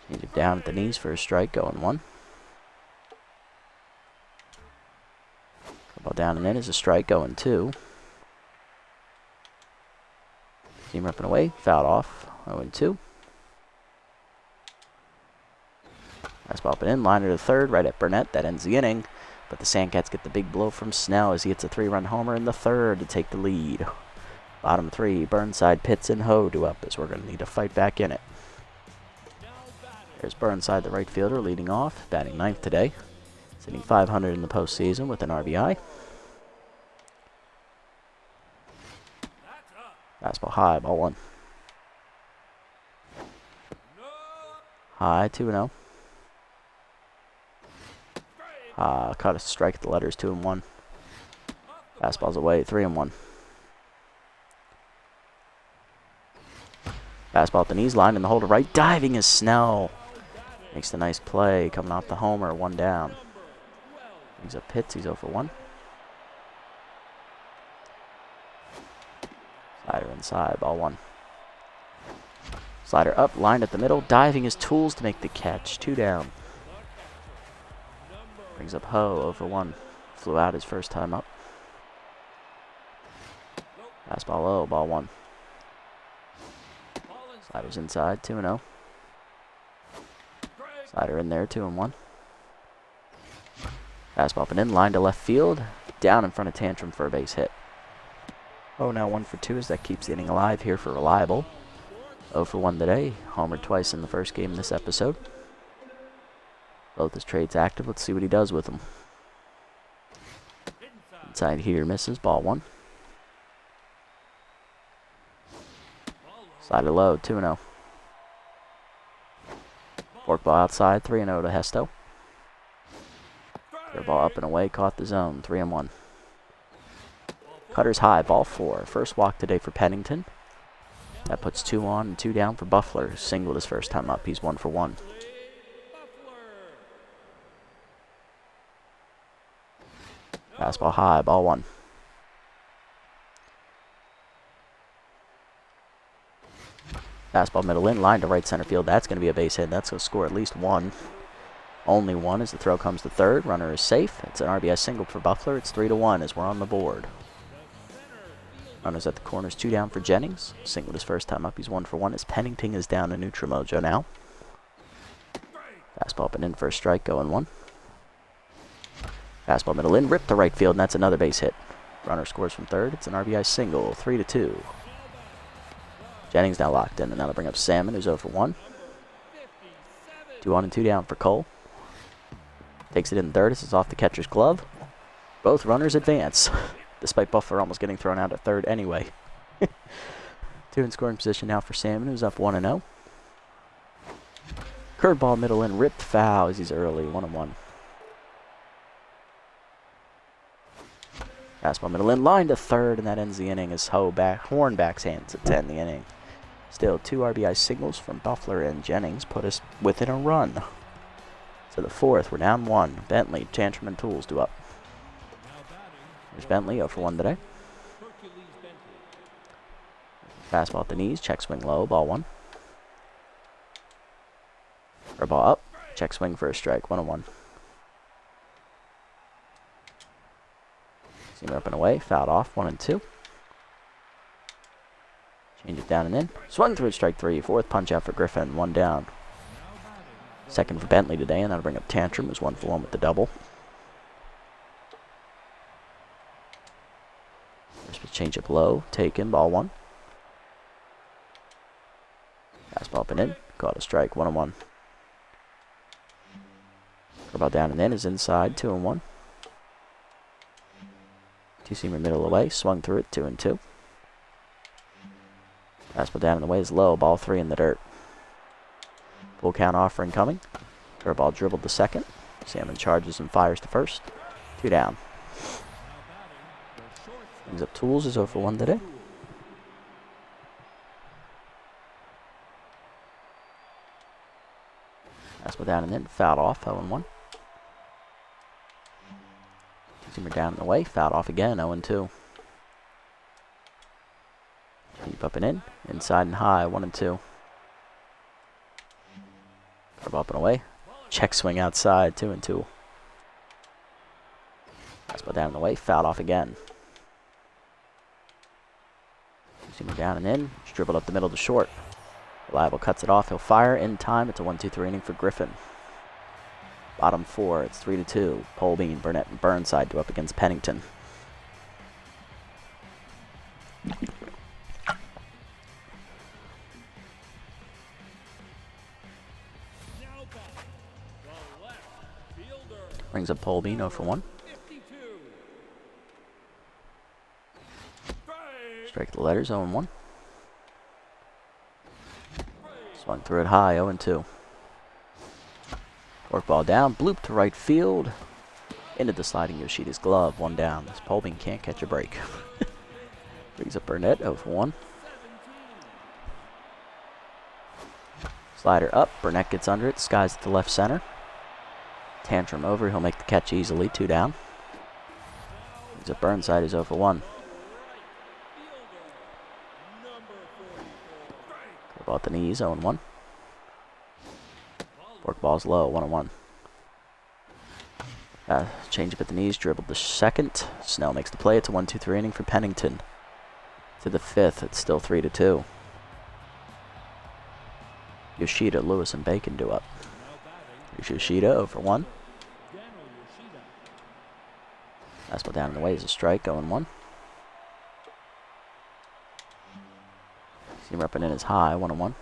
Change it down at the knees for a strike, going 1. Ball down and in is a strike, going 2. Seamer up and away, fouled off, 0-2. Fastball up and in, liner to third, right at Burnett, that ends the inning. But the Sandcats get the big blow from Snell as he hits a 3-run homer in the 3rd to take the lead. Bottom 3, Burnside, Pitts, and Ho do up as we're going to need to fight back in it. There's Burnside, the right fielder, leading off, batting 9th today. Hitting .500 in the postseason with an RBI. Fastball high, ball 1. High, 2-0. Caught a strike at the letters, 2-1. Fastball's away, 3-1. Fastball at the knees, line in the hole to right. Diving is Snell. Makes the nice play, coming off the homer, 1 down. He's up Pitts, he's 0 for 1. Slider inside, ball 1. Slider up, lined at the middle, diving his tools to make the catch, 2 down. Brings up Ho, 0 for 1. Flew out his first time up. Fastball low, ball 1. Slider's inside, 2-0. Slider in there, 2-1. Fastball up and in, line to left field. Down in front of Tantrum for a base hit. Oh, now 1 for 2 as that keeps the inning alive here for Reliable. 0 for 1 today. Homered twice in the first game this episode. Both his trades active. Let's see what he does with them. Inside here misses, ball 1. Slider low, 2-0. Forkball outside, 3-0 to Hesto. Ball up and away, caught the zone, 3-1. Cutters high, ball 4. First walk today for Pennington. That puts 2 on and 2 down for Buffler, who singled his first time up. He's 1 for 1. Fastball high, ball 1. Fastball middle in, line to right center field. That's going to be a base hit. That's going to score at least one. Only one as the throw comes to third. Runner is safe. It's an RBI single for Buffalo. It's 3-1 as we're on the board. Runners at the corners, 2 down for Jennings. Singled his first time up. He's 1 for 1 as Pennington is down to neutral mojo now. Fastball up and in for a strike, 0-1. Fastball middle in, ripped to right field, and that's another base hit. Runner scores from third. It's an RBI single, 3-2. Jennings now locked in, and that'll bring up Salmon, who's 0 for 1. 2 on and 2 down for Cole. Takes it in third. This is off the catcher's glove. Both runners advance, despite Buffalo almost getting thrown out at third anyway. 2 in scoring position now for Salmon, who's up 1-0. Curveball middle in, ripped foul as he's early, 1-1. Fastball middle in, line to third, and that ends the inning as Horn backs hands at 10 the inning. Still 2 RBI singles from Buffler and Jennings put us within a run. To the fourth, we're down 1. Bentley, Tantrum, and Tools do up. There's Bentley, 0 for 1 today. Fastball at the knees, check swing low, ball 1. Or ball up, check swing for a strike, 1-1. Seamer up and away, fouled off, 1-2. Change it down and in. Swung through at strike 3. Fourth punch out for Griffin, 1 down. Second for Bentley today, and that'll bring up Tantrum, who's 1 for 1 with the double. First pitch change up low, taken, ball 1. Fastball up and in, caught a strike, 1-1. Curveball down and in is inside, 2-1. Two-seamer middle away, swung through it, 2-2. Fastball down in the way is low, ball 3 in the dirt. Full count offering coming. Curveball dribbled to second. Salmon charges and fires to first. 2 down. Brings up Tools, is 0 for 1 today. Fastball down and in, fouled off, 0-1. Two-seamer down in the way, fouled off again, 0-2. Deep up and in, inside and high, 1-2. Curve up and away. Check swing outside, 2-2. Fastball down in the way, fouled off again. Two-seamer down and in, just dribbled up the middle to short. Reliable cuts it off, he'll fire in time. It's a 1-2-3 inning for Griffin. Bottom 4, it's 3-2. Polbean, Burnett, and Burnside do up against Pennington. Brings up Polbean, 0 for 1. Strike the letters, 0-1. Swung through it high, 0-2. Fork ball down, bloop to right field. Into the sliding Yoshida's glove, 1 down. This Polbean can't catch a break. Brings up Burnett, 0 for 1. Slider up, Burnett gets under it, skies to left center. Tantrum over, he'll make the catch easily, 2 down. Brings up Burnside, is 0 for 1. Curveball at the knees, 0-1. Fork ball's low, 1-1. Change up at the knees, dribbled to second. Snell makes the play. It's a 1-2-3 inning for Pennington. To the 5th, it's still 3-2. Yoshida, Lewis, and Bacon do up. Here's Yoshida, 0 for 1. Fastball down in the way is a strike, 0-1. Seamer up and in is high, 1-1.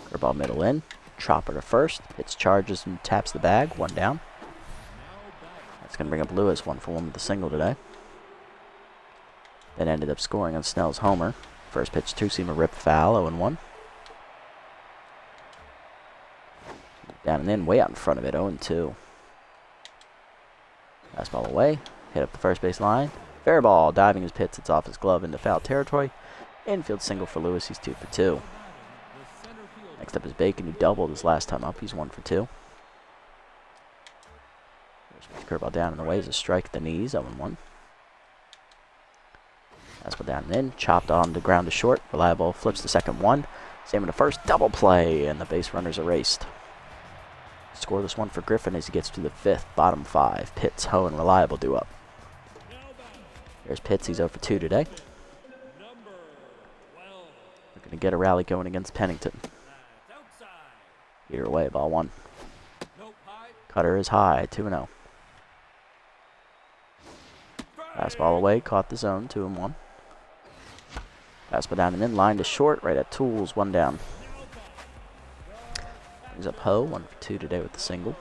Curveball middle in. Chopper to first. Hits, charges, and taps the bag. 1 down. That's going to bring up Lewis, 1 for 1 with a single today. Then ended up scoring on Snell's homer. First pitch, two-seamer rip foul, 0-1. Down and in, way out in front of it, 0-2. Fastball away. Hit up the first base line. Fair ball, diving his pits. It's off his glove into foul territory. Infield single for Lewis. He's 2 for 2. Next up is Bacon, who doubled his last time up. He's 1 for 2. Curveball down in the way is a strike at the knees, 0-1. Fastball Fastball down and in, chopped on the ground to short. Reliable flips the second one. Salmon to first, double play, and the base runner's erased. Scoreless one for Griffin as he gets to the fifth. Bottom five. Pitts, Ho, and Reliable due up. There's Pitts. He's 0 for 2 today. Looking to get a rally going against Pennington. Either way, ball one. Cutter is high, 2-0. Fastball away, caught the zone, 2-1. Fastball down and in, line to short, right at Tools, 1 down. Brings up Ho, 1 for 2 today with the single.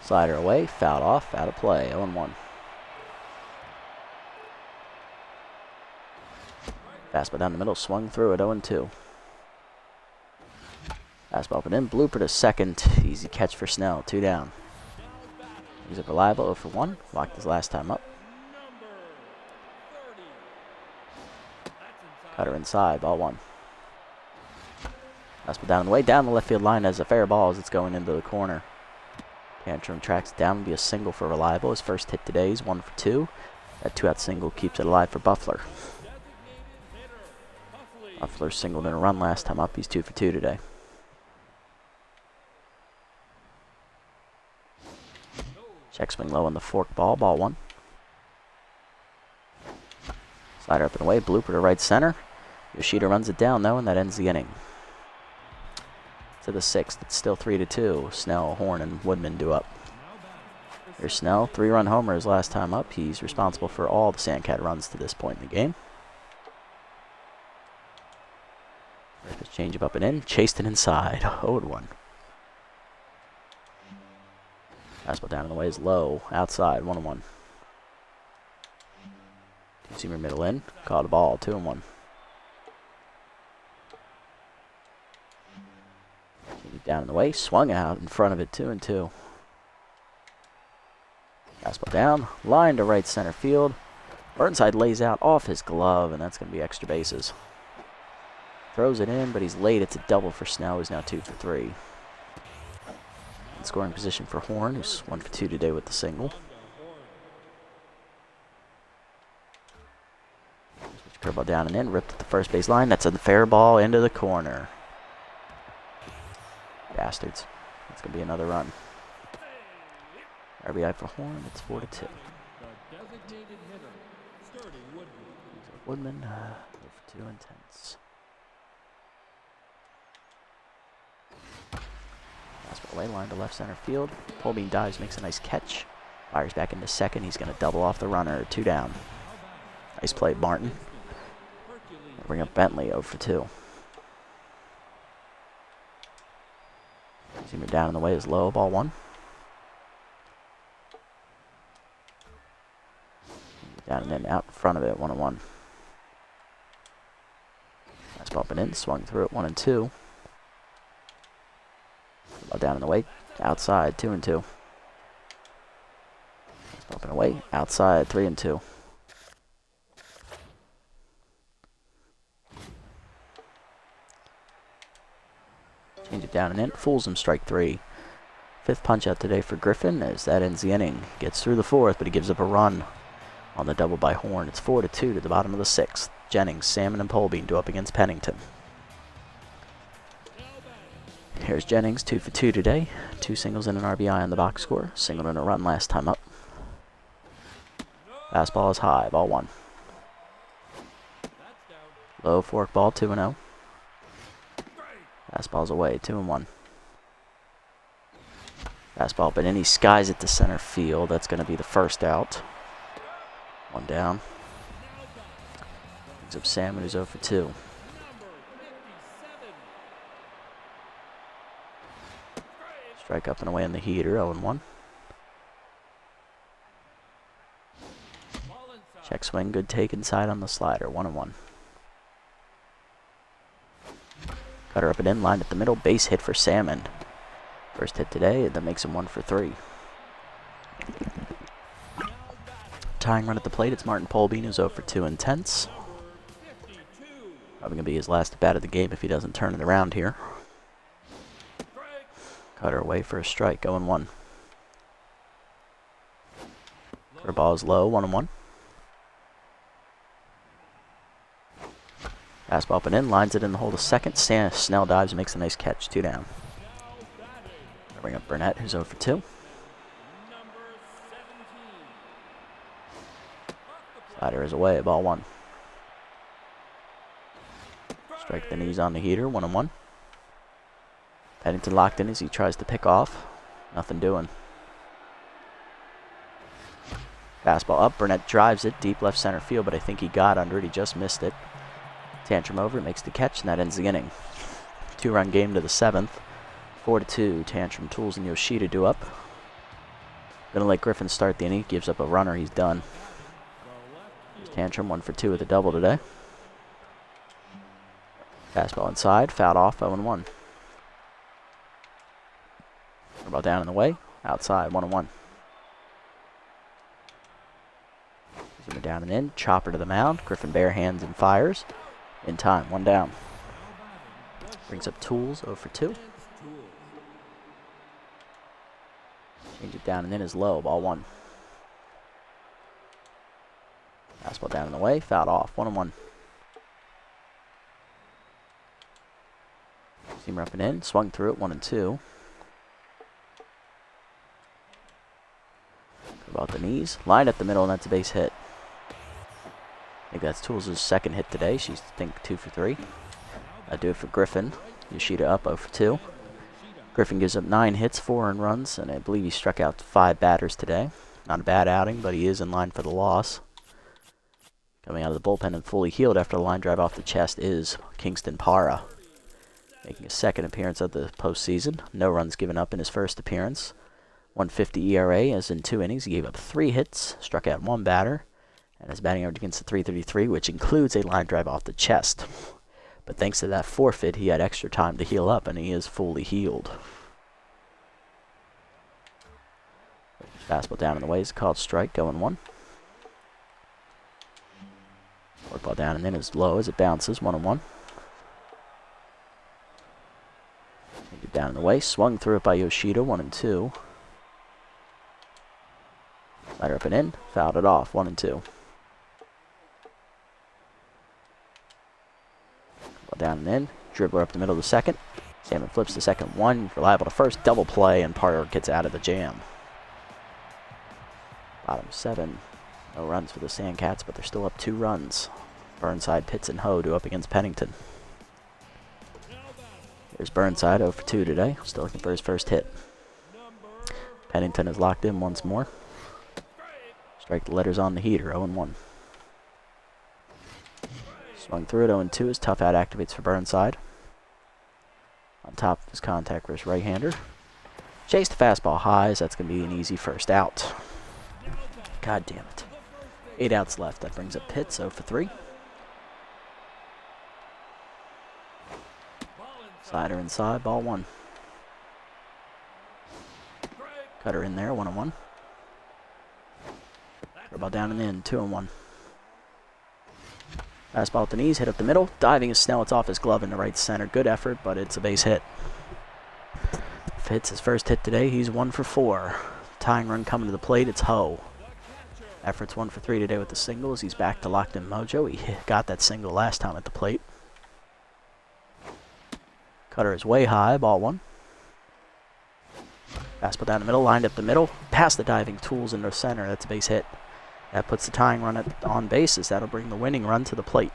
Slider away, fouled off, out of play, 0-1. Fastball down the middle, swung through it, 0-2. Fastball up and in, blooper to second, easy catch for Snell, 2 down. He's up Reliable, 0 for 1, walked his last time up. Cutter inside, ball 1. Fastball down the way, down the left field line as a fair ball as it's going into the corner. Tantrum tracks down, will be a single for Reliable. His first hit today is 1 for 2. That 2-out single keeps it alive for Buffler. Buffler singled in a run last time up, he's 2 for 2 today. Check swing low on the fork ball, ball 1. Slider up and away, blooper to right center. Yoshida runs it down though, and that ends the inning. To the 6th, it's still 3-2. Snell, Horn, and Woodman due up. Here's Snell, 3-run homer his last time up. He's responsible for all the Sandcat runs to this point in the game. Change up and in, chased it inside, 0-1. Fastball down in the way is low, outside, 1-1. Two-seamer middle in, caught a ball, 2-1. Down in the way, swung out in front of it, 2-2. Fastball down, line to right center field. Burnside lays out off his glove, and that's going to be extra bases. Throws it in, but he's late. It's a double for Snell, who's now 2 for 3. In scoring position for Horn, who's 1 for 2 today with the single. Curveball down and in, ripped at the first base line. That's a fair ball into the corner. Bastards. It's going to be another run. RBI for Horn, it's 4-2. Woodman, 0 for 2 intense. Fastball away, line to left center field. Polbean dives, makes a nice catch. Fires back into second. He's going to double off the runner, 2 down. Nice play, Martin. Bring up Bentley, 0 for 2. Seamer down in the way is low, ball 1. Down and in, out in front of it, 1-1. Fastball up and in, swung through it, 1-2. Ball down in the way, outside, 2-2. Fastball up and away, outside, 3-2. Change it down and in, fools him, strike 3. 5th punch out today for Griffin as that ends the inning. Gets through the 4th, but he gives up a run on the double by Horn. It's 4-2 to the bottom of the 6th. Jennings, Salmon, and Polbean due up against Pennington. Here's Jennings, 2 for 2 today. 2 singles and an RBI on the box score. Singled in a run last time up. Fastball is high, ball 1. Low fork ball, 2-0. Fastball's away, 2-1. Fastball up and in, he skies it to center field. That's going to be the first out. 1 down. Brings up Salmon, who's 0 for 2. Strike up and away in the heater, 0-1. Check swing, good take inside on the slider, 1-1. Cutter up and in, lined at the middle, base hit for Salmon. First hit today, that makes him 1 for 3. Tying run at the plate, it's Martin Polbean, who's 0 for 2 intense. Probably going to be his last at bat of the game if he doesn't turn it around here. Cutter away for a strike, 0-1. ball is low, 1-1. Fastball up and in, lines it in the hole to second. Snell dives and makes a nice catch, 2 down. Bring up Burnett, who's 0 for 2. Slider is away, ball 1. Strike the knees on the heater, 1-1. Pennington locked in as he tries to pick off. Nothing doing. Fastball up, Burnett drives it deep left center field, but I think he got under it. He just missed it. Tantrum over, makes the catch, and that ends the inning. 2-run game to the 7th. 4-2. Tantrum, Tools, and Yoshida do up. Gonna let Griffin start the inning. Gives up a runner. He's done. Tantrum 1 for 2 with a double today. Fastball inside, fouled off, 0-1. Ball down in the way, outside, 1-1. Zoom it down and in, chopper to the mound. Griffin bare hands and fires. In time, 1 down. Brings up Tools, 0 for 2. Change it down and in is low, ball 1. Fastball down in the way, fouled off, 1-1. Seamer up and in, swung through it, 1-2. About the knees, line at the middle, and that's a base hit. I think that's Tools' second hit today. She's, I think, 2 for 3. I do it for Griffin. Yoshida up 0 for 2. Griffin gives up 9 hits, 4 earned runs, and I believe he struck out 5 batters today. Not a bad outing, but he is in line for the loss. Coming out of the bullpen and fully healed after the line drive off the chest is Kingston Para. Making his second appearance of the postseason. No runs given up in his first appearance. 1.50 ERA as in 2 innings. He gave up 3 hits, struck out 1 batter, and his batting average against the .333, which includes a line drive off the chest. But thanks to that forfeit, he had extra time to heal up, and he is fully healed. Fastball down in the way is called strike, 0-1. Workball down and in is low as it bounces, 1-1. Down in the way, swung through it by Yoshida, 1-2. Slider up and in, fouled it off, 1-2. Ball down and in, dribbler up the middle of the second. Salmon flips the second 1, reliable to first, double play, and Parker gets out of the jam. Bottom 7, no runs for the Sandcats, but they're still up 2 runs. Burnside, Pitts, and Ho do up against Pennington. Here's Burnside, 0 for 2 today. Still looking for his first hit. Pennington is locked in once more. Strike the letters on the heater, 0-1. Swung through it, 0-2 as tough out activates for Burnside. On top of his contact versus right-hander. Chase the fastball high, as that's going to be an easy first out. God damn it. 8 outs left. That brings up Pitts, 0 for 3. Slider inside, ball 1. Cutter in there, 1-1. Ball down and in, 2-1. Fastball at the knees, hit up the middle. Diving is Snell, it's off his glove in the right center. Good effort, but it's a base hit. If it's his first hit today, he's 1 for 4. Tying run coming to the plate, it's Ho. Effort's 1 for 3 today with the singles. He's back to locked in mojo. He got that single last time at the plate. Cutter is way high, ball 1. Fastball down the middle, lined up the middle. Past the diving Tools into center, that's a base hit. That puts the tying run on bases. That'll bring the winning run to the plate.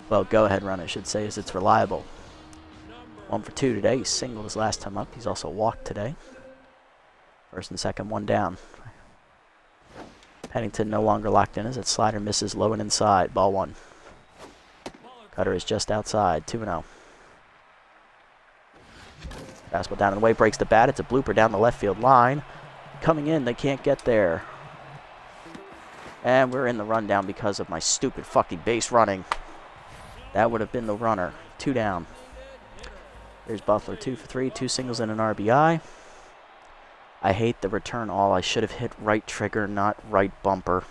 Well, go-ahead run, I should say, as it's reliable. 1 for 2 today. He singled his last time up. He's also walked today. First and second, 1 down. Pennington no longer locked in as that slider misses low and inside. Ball 1. Cutter is just outside. 2-0. Fastball down and away, breaks the bat. It's a blooper down the left field line. Coming in, they can't get there. And we're in the rundown because of my stupid fucking base running. That would have been the runner. 2 down. There's Buffler, 2 for 3, 2 singles and an RBI. I hate the return all. I should have hit right trigger, not right bumper.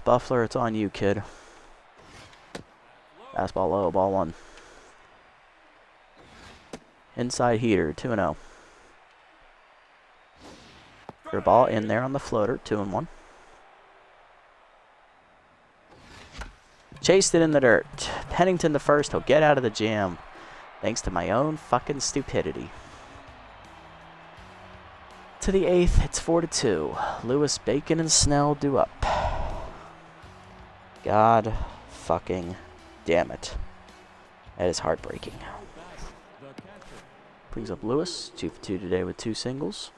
Buffler, it's on you, kid. Fastball low, ball 1. Inside heater, 2-0. Curve ball in there on the floater, 2-1. Chased it in the dirt. Pennington the first. He'll get out of the jam. Thanks to my own fucking stupidity. To the 8th, it's 4-2. Lewis, Bacon, and Snell do up. God fucking damn it. That is heartbreaking. Brings up Lewis, 2 for 2 today with 2 singles.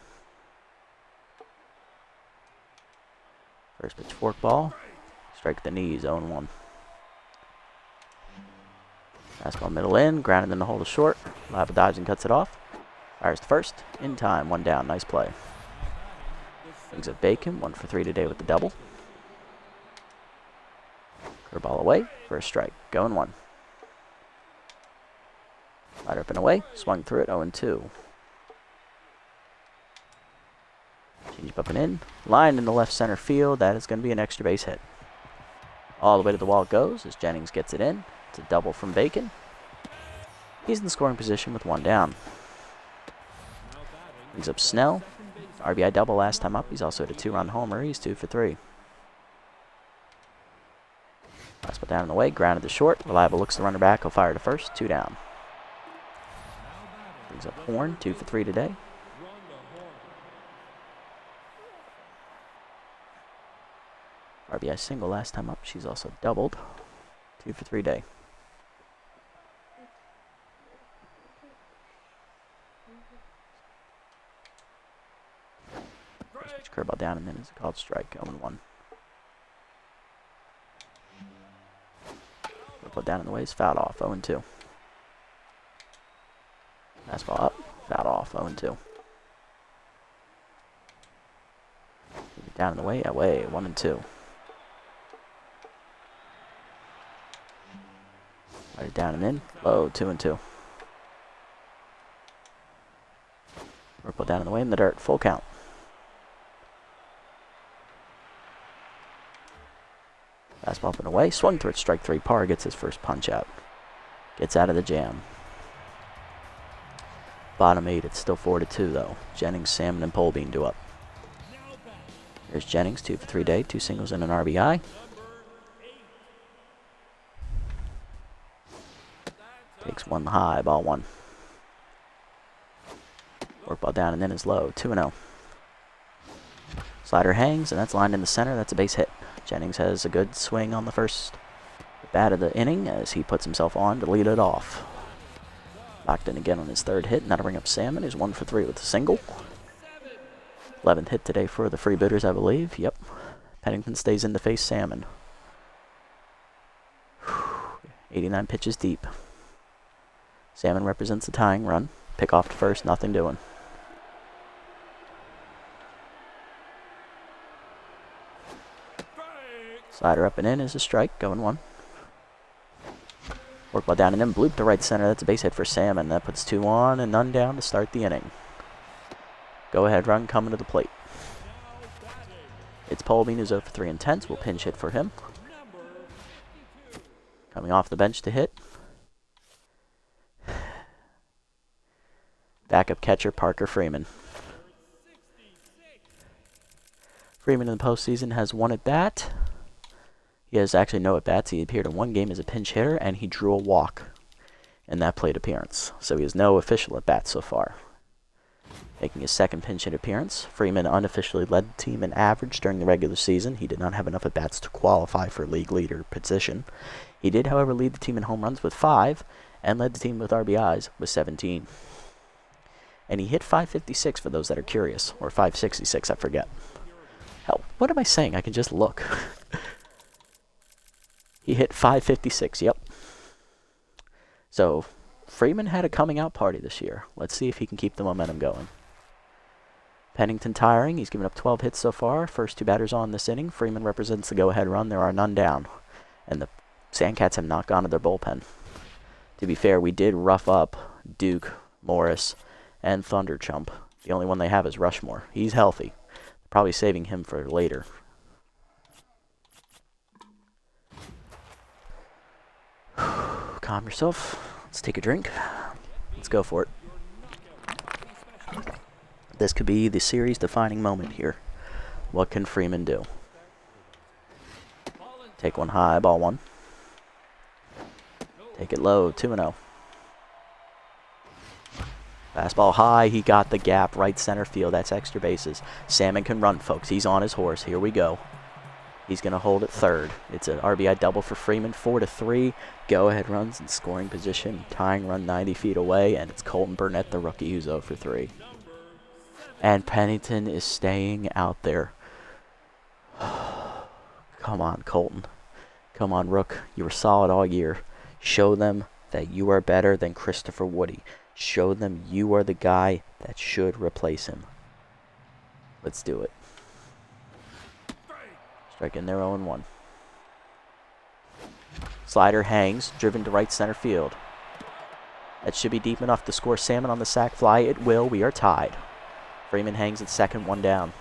First pitch fork ball. Strike the knees, 0-1. Fastball middle in, grounded in the hole to short. Lava dives and cuts it off. Fires to first, in time, 1 down, nice play. Brings up Bacon, 1 for 3 today with the double. Curveball away for a strike, going 1. Slider up and away, swung through it, 0-2. Change up and in, lined in the left center field. That is going to be an extra base hit. All the way to the wall it goes as Jennings gets it in. It's a double from Bacon. He's in the scoring position with 1 down. Brings up Snell. RBI double last time up. He's also at a 2-run homer. He's 2 for 3. Fastball down and away, grounded to short. Reliable looks the runner back. He'll fire to first. 2 down. Brings up Horn. 2 for 3 today. RBI single last time up. She's also doubled. 2 for 3 day. First pitch curveball down and then it's a called strike. 0-1. Put down in the way is fouled off. 0-2. Fastball up. Fouled off. 0-2. Down in the way. Away. 1-2. Right down and in. Low. 2-2. Put down in the way in the dirt. Full count. Fastball up and away. Swung through it. Strike 3. Parr gets his first punch out. Gets out of the jam. Bottom 8. It's still 4-2 though. Jennings, Salmon, and Polbean do up. Here's Jennings. 2 for 3 day. 2 singles and an RBI. Takes 1 high. Ball 1. Work ball down and then is low. 2-0. Slider hangs and that's lined in the center. That's a base hit. Jennings has a good swing on the first bat of the inning as he puts himself on to lead it off. Locked in again on his 3rd hit. Now to bring up Salmon, who's 1 for 3 with a single. 11th hit today for the Freebooters, I believe. Yep. Pennington stays in to face Salmon. 89 pitches deep. Salmon represents the tying run. Pick off to first, nothing doing. Slider up and in is a strike, going 1. Work ball down and then bloop to right center. That's a base hit for Salmon. That puts 2 on and none down to start the inning. Go ahead run coming to the plate. It's Polbean who's 0 for 3 and 10. We'll pinch hit for him. Coming off the bench to hit. Backup catcher Parker Freeman. Freeman in the postseason has 1 at bat. He has actually no at bats. He appeared in 1 game as a pinch hitter and he drew a walk in that plate appearance. So he has no official at bats so far. Making his 2nd pinch hit appearance, Freeman unofficially led the team in average during the regular season. He did not have enough at bats to qualify for league leader position. He did, however, lead the team in home runs with 5 and led the team with RBIs with 17. And he hit 556 for those that are curious, or 566, I forget. Hell, what am I saying? I can just look. He hit 556, yep. So, Freeman had a coming out party this year. Let's see if he can keep the momentum going. Pennington tiring. He's given up 12 hits so far. First 2 batters on this inning. Freeman represents the go-ahead run. There are none down. And the Sandcats have not gone to their bullpen. To be fair, we did rough up Duke, Morris, and Thunderchump. The only one they have is Rushmore. He's healthy. Probably saving him for later. Calm yourself. Let's take a drink. Let's go for it. This could be the series-defining moment here. What can Freeman do? Take one high, ball one. Take it low, 2-0. Fastball high, he got the gap, right center field. That's extra bases. Salmon can run, folks. He's on his horse. Here we go. He's going to hold at third. It's an RBI double for Freeman, 4-3. Go-ahead runs in scoring position. Tying run 90 feet away, and it's Colton Burnett, the rookie, who's 0 for 3. And Pennington is staying out there. Come on, Colton. Come on, Rook. You were solid all year. Show them that you are better than Christopher Woody. Show them you are the guy that should replace him. Let's do it. Strike in there, 0-1. Slider hangs, driven to right center field. That should be deep enough to score. Salmon on the sac fly. It will. We are tied. Freeman hangs at second, 1 down.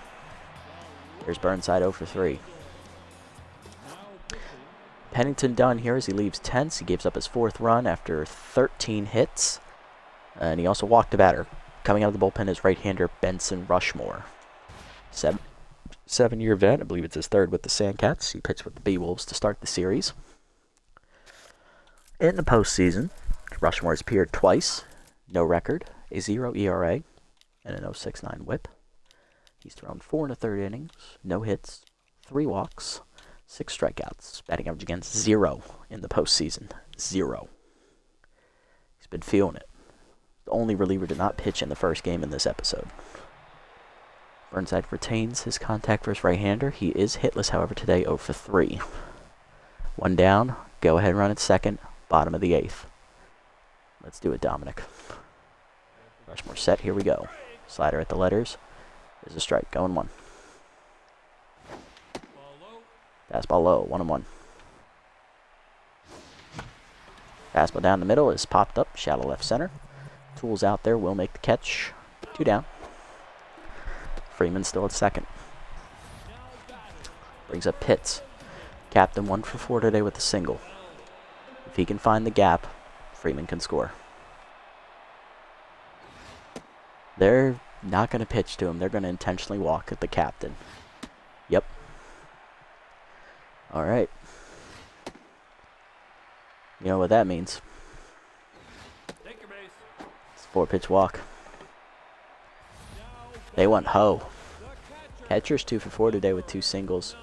Here's Burnside 0 for 3. Pennington done here as he leaves tense. He gives up his 4th run after 13 hits. And he also walked the batter. Coming out of the bullpen is right-hander Benson Rushmore. 7-year vet. I believe it's his 3rd with the Sandcats. He pitched with the B-Wolves to start the series. In the postseason, Rushmore has appeared twice. No record. A 0 ERA and an 0.69 whip. He's thrown 4 1/3 innings. No hits. 3 walks. 6 strikeouts. Batting average against 0 in the postseason. 0. He's been feeling it. The only reliever to not pitch in the first game in this episode. Burnside retains his contact versus right-hander. He is hitless, however, today, 0 for 3. 1 down. Go ahead run at second. Bottom of the 8th. Let's do it, Dominic. Rushmore set. Here we go. Slider at the letters. There's a strike. 0-1. Fastball low, 1-1. Fastball down the middle is popped up, shallow left center. Tools out there will make the catch. 2 down. Freeman still at second. Brings up Pitts. Captain 1 for 4 today with a single. If he can find the gap, Freeman can score. They're not going to pitch to him. They're going to intentionally walk at the captain. Yep. All right. You know what that means. Take your base. It's a 4-pitch walk. They went ho. Catcher's 2 for 4 today with 2 singles.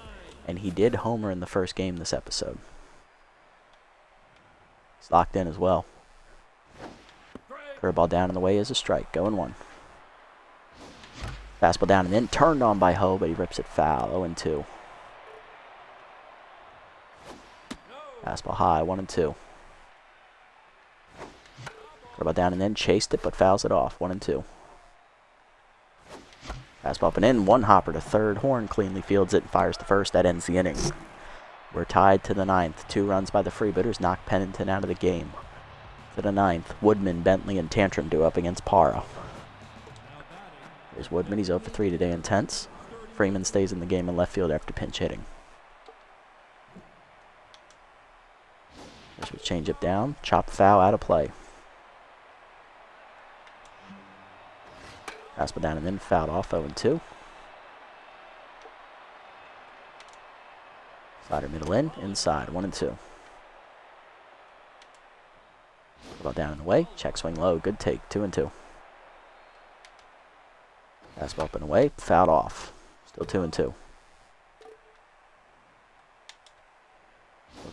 And he did homer in the first game this episode. He's locked in as well. Curveball down in the way is a strike. 0-1. Fastball down and in. Turned on by Ho, but he rips it foul. 0-2. Fastball high. 1-2. Curveball down and in. Chased it, but fouls it off. 1-2. Fastball up and in. 1 hopper to third. Horn cleanly fields it and fires to first. That ends the inning. We're tied to the 9th. 2 runs by the Freebooters knock Pennington out of the game. To the 9th, Woodman, Bentley, and Tantrum do up against Para. There's Woodman. He's 0 for 3 today, intense. Freeman stays in the game in left field after pinch hitting. There's a changeup down. Chop foul out of play. Fastball down and in. Fouled off. 0-2. Slider middle in. Inside. 1-2. Ball down and away. Check swing low. Good take. 2-2. Fastball up and away. Fouled off. Still 2-2.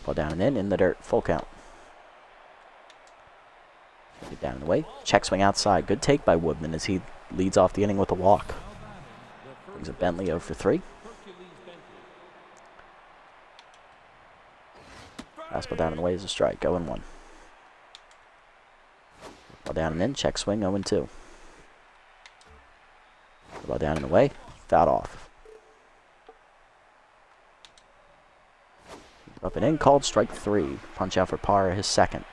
Ball down and in the dirt. Full count. Get down and away. Check swing outside. Good take by Woodman as he leads off the inning with a walk. Brings up Bentley 0 for 3. Fastball down and away is a strike. 0-1. Ball down and in. Check swing 0-2. Ball down and away. Fouled off. Up and in. Called strike 3. Punch out for Para, his second.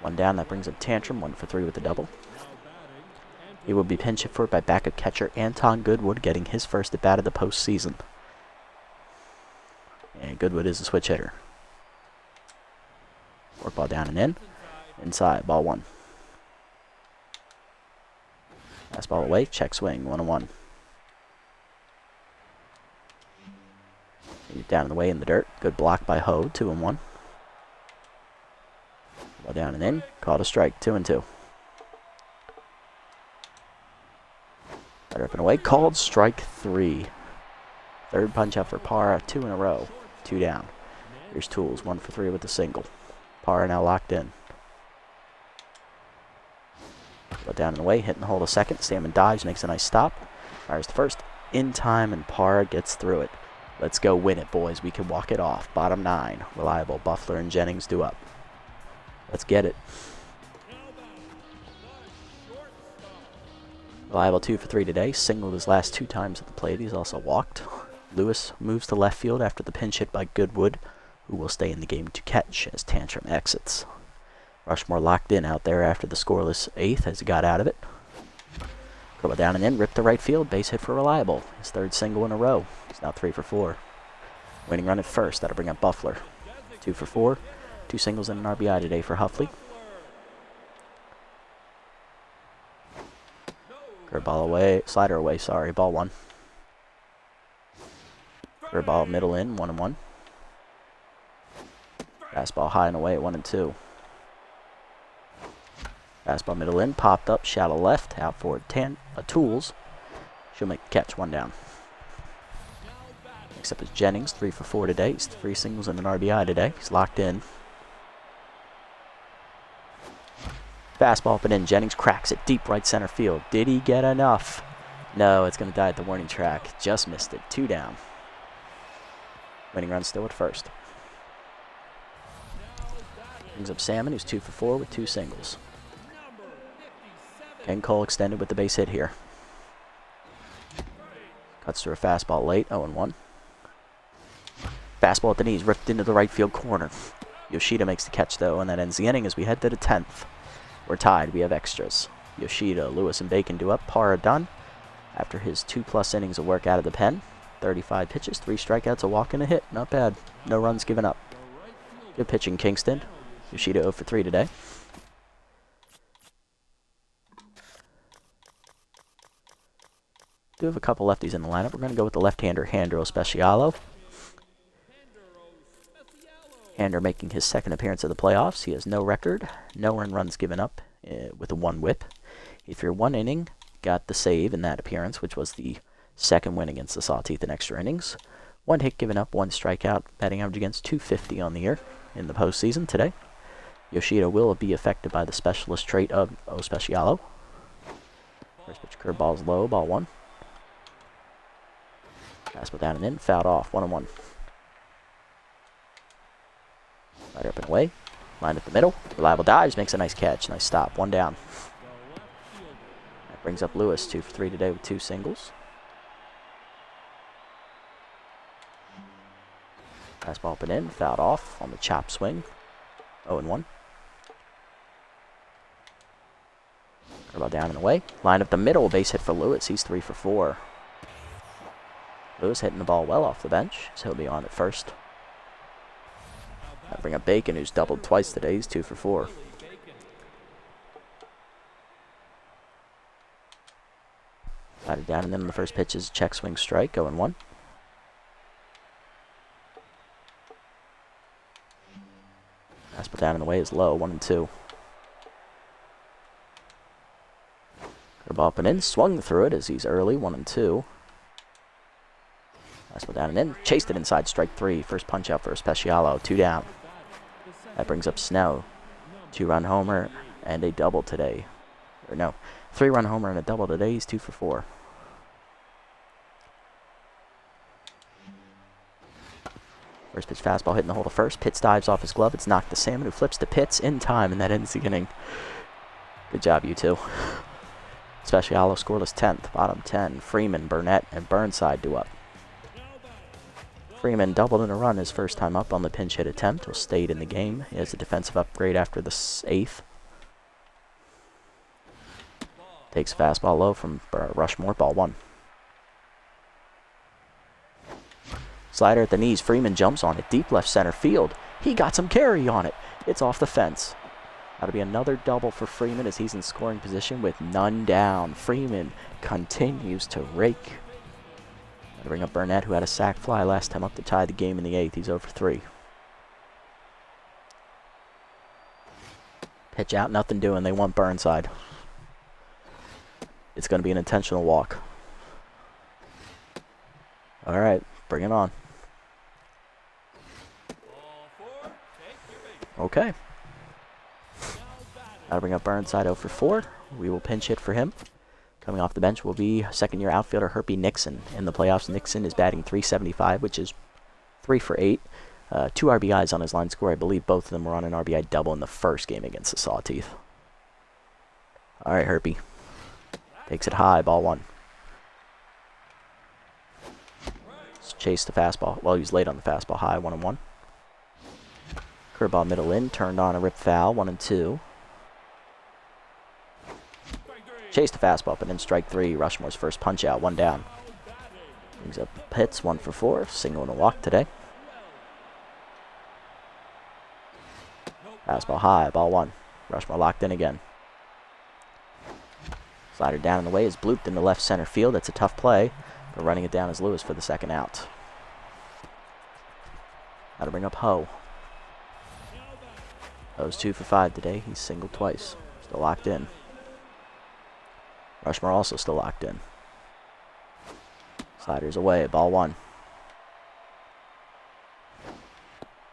1 down. That brings up Tantrum. 1 for 3 with the double. He will be pinch hit for by backup catcher Anton Goodwood, getting his first at bat of the postseason. And Goodwood is a switch hitter. Work ball down and in. Inside. Ball 1. Fastball away, check swing, 1-1. Down in the way in the dirt. Good block by Ho, 2-1. Ball down and in, called a strike, 2-2. Better up and away, called strike 3. Third punch out for Parra, 2 in a row, 2 down. Here's Tools, 1 for 3 with a single. Parra now locked in. Ball down and away, hitting the hole to second. Salmon dives, makes a nice stop. Fires the first, in time, and Parra gets through it. Let's go win it, boys. We can walk it off. Bottom 9. Reliable. Buffler and Jennings due up. Let's get it. Reliable 2 for 3 today. Singled his last 2 times at the plate. He's also walked. Lewis moves to left field after the pinch hit by Goodwood, who will stay in the game to catch as Tantrum exits. Rushmore locked in out there after the scoreless 8th as he got out of it. Curl down and in. Ripped to right field. Base hit for Reliable. His 3rd single in a row. He's now 3 for 4. Winning run at first. That'll bring up Buffler. 2 for 4. 2 singles and an RBI today for Huffley. Curveball away. Slider away, sorry. Ball 1. Curveball middle in, 1-1. Fastball high and away at 1-2. Fastball middle in, popped up, shallow left, out forward Tools. She'll make the catch, 1 down. Next up is Jennings, 3 for 4 today. He's 3 singles and an RBI today. He's locked in. Fastball up and in. Jennings cracks it deep right center field. Did he get enough? No, it's going to die at the warning track. Just missed it. 2 down. Winning run still at first. Brings up Salmon, who's 2 for 4 with 2 singles. Ken Cole extended with the base hit here. Cuts through a fastball late, 0-1. Fastball at the knees, ripped into the right field corner. Yoshida makes the catch, though, and that ends the inning as we head to the 10th. We're tied. We have extras. Yoshida, Lewis, and Bacon do up. Parra done after his 2+ innings of work out of the pen. 35 pitches, 3 strikeouts, a walk, and a hit. Not bad. No runs given up. Good pitching, Kingston. Yoshida 0 for 3 today. Do have a couple lefties in the lineup. We're going to go with the left-hander, Handro Specialo. Hander making his 2nd appearance of the playoffs. He has no record, no earned runs given up with a 1 whip. If you're 1 inning, got the save in that appearance, which was the 2nd win against the Sawteeth in extra innings. 1 hit given up, 1 strikeout, batting average against .250 on the year in the postseason today. Yoshida will be affected by the specialist trait of O Specialo. First pitch curveball is low, ball 1. Fastball down and in, fouled off, 1-1. Right up and away. Line up the middle. Reliable dives, makes a nice catch. Nice stop. 1 down. That brings up Lewis, 2 for 3 today with 2 singles. Fastball up and in. Fouled off on the chop swing. 0-1. Curveball down and away. Line up the middle. Base hit for Lewis. He's 3 for 4. Lewis hitting the ball well off the bench, so he'll be on at first. I bring up Bacon, who's doubled twice today. He's 2 for 4. Batted down, and then the first pitch is check swing strike, 0-1. Fastball down and away is low, 1-2. Curveball up and in, swung through it as he's early, 1-2. Fastball down and in, chased it inside, strike 3. First punch out for Specialo, 2 down. That brings up Snow. 2-run homer and a double today. Or no, 3-run homer and a double today. He's 2 for 4. First pitch fastball hitting the hole to first. Pitts dives off his glove. It's knocked to Salmon, who flips to Pitts in time, and that ends the inning. Good job, you two. Specialo scoreless 10th. Bottom 10. Freeman, Burnett, and Burnside do up. Freeman doubled in a run his first time up on the pinch hit attempt. Will stayed in the game. He has a defensive upgrade after the 8th. Takes fastball low from Rushmore, ball 1. Slider at the knees. Freeman jumps on it. Deep left center field. He got some carry on it. It's off the fence. That'll be another double for Freeman as he's in scoring position with none down. Freeman continues to rake. That'll bring up Burnett, who had a sac fly last time up to tie the game in the 8th. He's over 3. Pitch out, nothing doing. They want Burnside. It's going to be an intentional walk. All right, bring it on. Okay. That'll bring up Burnside 0 for 4. We will pinch hit for him. Coming off the bench will be second-year outfielder Herpy Nixon. In the playoffs, Nixon is batting .375, which is 3 for 8. 2 RBIs on his line score. I believe both of them were on an RBI double in the first game against the Sawteeth. All right, Herpy. Takes it high, ball 1. Chase the fastball. Well, he was late on the fastball. High, 1-1. Curveball middle in. Turned on a rip foul, 1-2. Chase the fastball, but in strike 3. Rushmore's first punch out, 1 down. Brings up hits, 1 for 4. Single and a walk today. Fastball high, ball 1. Rushmore locked in again. Slider down in the way is blooped into left center field. That's a tough play, but running it down is Lewis for the second out. That'll bring up Ho. Ho's 2 for 5 today. He's singled twice. Still locked in. Rushmore also still locked in. Sliders away, ball 1.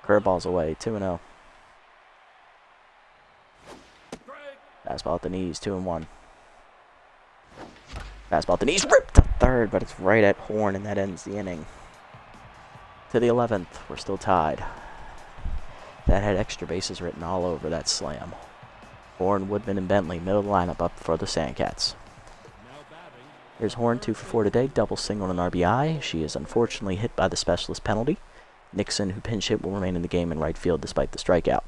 Curveball's away, 2-0. Fastball at the knees, 2-1. Fastball at the knees, ripped to third, but it's right at Horn, and that ends the inning. To the 11th, we're still tied. That had extra bases written all over that slam. Horn, Woodman, and Bentley, middle of the lineup up for the Sandcats. Here's Horn, 2 for 4 today, double single and an RBI. She is unfortunately hit by the specialist penalty. Nixon, who pinch hit, will remain in the game in right field despite the strikeout.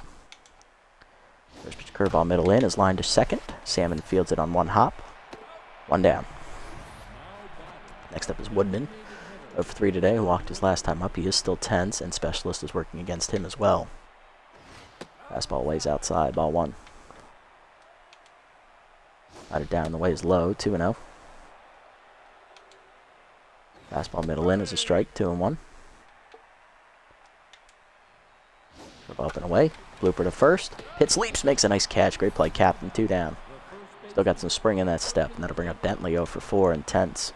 First pitch curveball middle in is lined to second. Salmon fields it on 1 hop. 1 down. Next up is Woodman. 0 for 3 today, who walked his last time up. He is still tense, and specialist is working against him as well. Fastball lays outside, ball 1. Slider down in the way is low, 2-0. Fastball middle in is a strike, 2-1. Curve up and away. Blooper to first. Hits, leaps, makes a nice catch. Great play, captain, 2 down. Still got some spring in that step, and that'll bring up Bentley 0 for 4 and tense.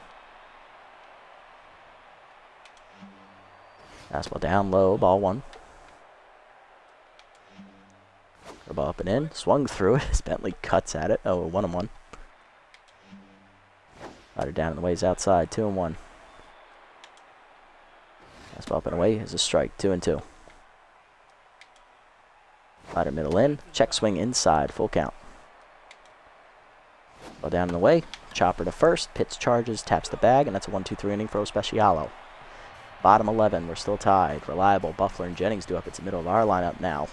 Fastball down low, ball 1. Curveball up and in. Swung through it as Bentley cuts at it. Oh, 1-1. Slider down in the ways outside, 2-1. Fastball up and away is a strike, 2-2. Slider middle in, check swing inside, full count. Ball down in the way, chopper to first, pitch charges, taps the bag, and that's a 1-2-3 inning for Specialo. Bottom 11, we're still tied. Reliable, Buffler, and Jennings do up. It's the middle of our lineup now.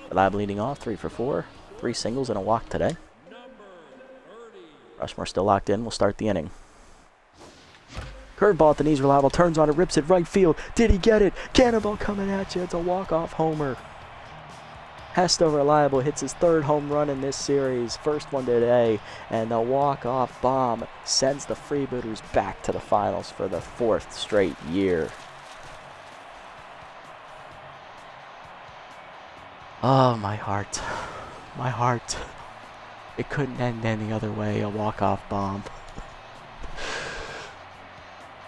Reliable leading off, 3 for 4. 3 singles and a walk today. Rushmore still locked in. We'll start the inning. Curveball at the knees, Reliable turns on it, rips it right field. Did he get it? Cannonball coming at you. It's a walk-off homer. Hesto Reliable hits his 3rd home run in this series, first one today, and the walk-off bomb sends the Freebooters back to the finals for the 4th straight year. Oh, my heart. My heart. It couldn't end any other way, a walk-off bomb.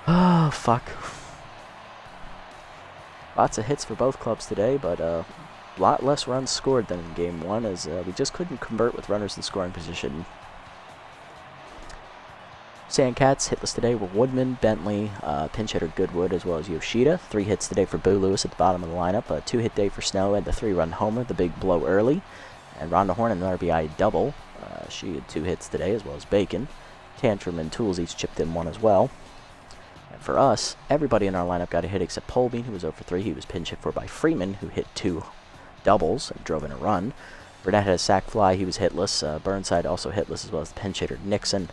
Oh, fuck. Lots of hits for both clubs today, but a lot less runs scored than in Game 1, as we just couldn't convert with runners in scoring position. Sandcats hitless today were Woodman, Bentley, pinch hitter Goodwood, as well as Yoshida. 3 hits today for Boo Lewis at the bottom of the lineup. A 2-hit day for Snow had the 3-run homer, the big blow early. And Rhonda Horn an RBI double. She had 2 hits today, as well as Bacon. Tantrum and Tools each chipped in 1 as well. And for us, everybody in our lineup got a hit except Polbean, who was 0 for 3. He was pinch hit for by Freeman, who hit 2 doubles and drove in a run. Burnett had a sac fly. He was hitless. Burnside also hitless, as well as the pinch hitter Nixon.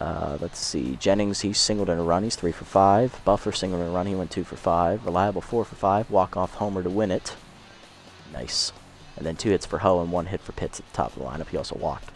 Let's see. Jennings, he singled in a run. He's 3 for 5. Buffer singled in a run. He went 2 for 5. Reliable 4 for 5. Walk-off homer to win it. Nice. and then 2 hits for Ho and 1 hit for Pitts at the top of the lineup. He also walked.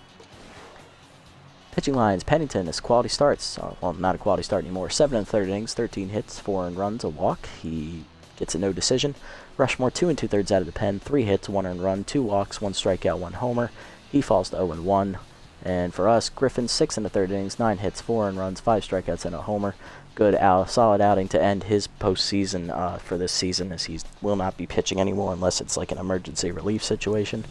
Pitching lines, Pennington is quality starts. Well, not a quality start anymore. 7 and 3rd innings, 13 hits, 4 earned runs, a walk. He gets a no decision. Rushmore 2 2/3 out of the pen, 3 hits, 1 earned run, 2 walks, 1 strikeout, 1 homer. He falls to 0-1. And for us, Griffin 6 1/3 innings, 9 hits, 4 earned runs, 5 strikeouts, and a homer. Good, solid outing to end his postseason for this season, as he will not be pitching anymore unless it's like an emergency relief situation.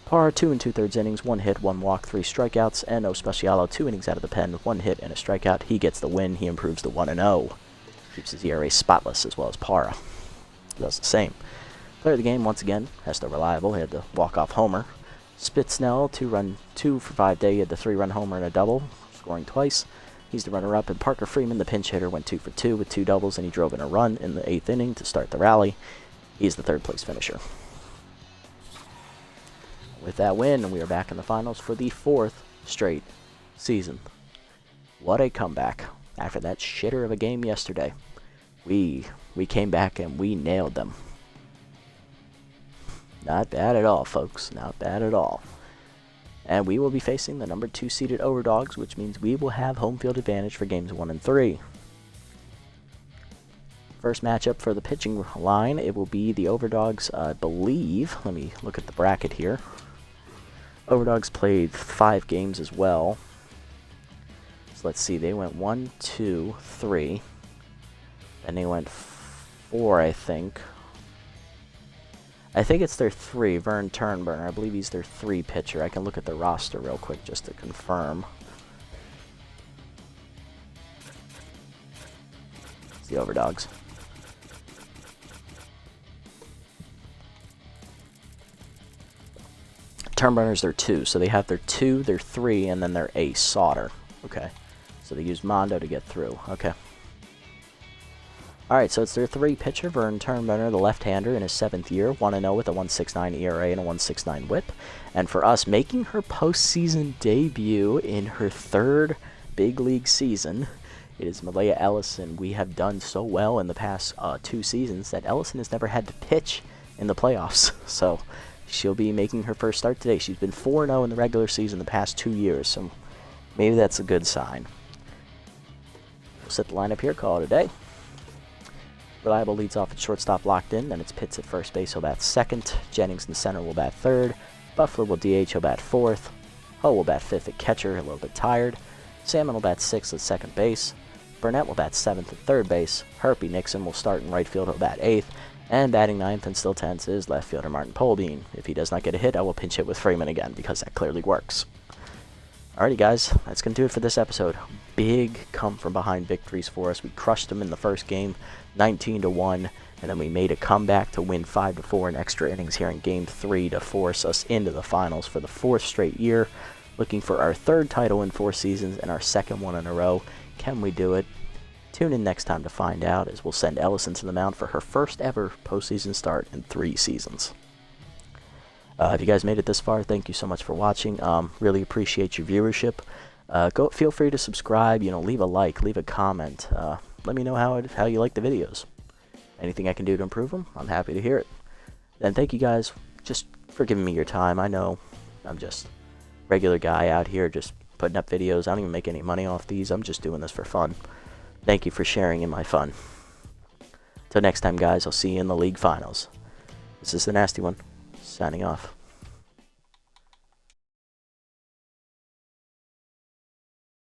Parr 2 2/3 innings, 1 hit, 1 walk, 3 strikeouts, and no Specialo 2 innings out of the pen, 1 hit and a strikeout. He gets the win. He improves to 1-0. Keeps his ERA spotless as well as Parra does the same. Player of the game once again has the reliable. He had the walk-off homer. Spitznell 2 for 5 day. He had the 3-run homer and a double, scoring twice. He's the runner-up, and Parker Freeman, the pinch hitter, went 2 for 2 with 2 doubles, and he drove in a run in the 8th inning to start the rally. He's the 3rd-place finisher. With that win, we are back in the finals for the 4th straight season. What a comeback after that shitter of a game yesterday. We came back and we nailed them. Not bad at all, folks. Not bad at all. And we will be facing the number 2 seeded Overdogs, which means we will have home field advantage for games 1 and 3. First matchup for the pitching line, it will be the Overdogs, I believe. Let me look at the bracket here. Overdogs played 5 games as well. So let's see, they went 1, 2, 3. And they went 4, I think. I think it's their 3, Vern Turnburner. I believe he's their 3 pitcher. I can look at the roster real quick just to confirm. It's the Overdogs. Turnburner's their 2, so they have their 2, their 3, and then their ace, Sauter. Okay, so they use Mondo to get through. Okay. Alright, so it's their 3 pitcher, Vern Turnburner, the left-hander in his 7th year, 1-0 with a 1.69 ERA and a 1.69 whip. And for us, making her postseason debut in her 3rd big league season, it is Malaya Ellison. We have done so well in the past 2 seasons that Ellison has never had to pitch in the playoffs. So she'll be making her first start today. She's been 4-0 in the regular season the past 2 years, so maybe that's a good sign. We'll set the lineup here, call it a day. Reliable leads off at shortstop locked in, then it's Pitts at first base, he'll bat 2nd. Jennings in the center will bat 3rd. Buffalo will DH, he'll bat 4th. Ho will bat 5th at catcher, a little bit tired. Salmon will bat 6th at 2nd base. Burnett will bat 7th at 3rd base. Herpy Nixon will start in right field, he'll bat 8th. And batting 9th and still 10th is left fielder Martin Polbean. If he does not get a hit, I will pinch hit with Freeman again, because that clearly works. Alrighty guys, that's going to do it for this episode. Big come-from-behind victories for us. We crushed them in the first game, 19-1, and then we made a comeback to win 5-4 in extra innings here in Game 3 to force us into the finals for the 4th straight year. Looking for our 3rd title in 4 seasons and our 2nd one in a row. Can we do it? Tune in next time to find out, as we'll send Ellison to the mound for her first ever postseason start in 3 seasons. If you guys made it this far, thank you so much for watching. Really appreciate your viewership. Feel free to subscribe. Leave a like, leave a comment. Let me know how you like the videos. Anything I can do to improve them, I'm happy to hear it. And thank you guys just for giving me your time. I know I'm just a regular guy out here just putting up videos. I don't even make any money off these. I'm just doing this for fun. Thank you for sharing in my fun. Till next time, guys, I'll see you in the league finals. This is the Nasty One, signing off.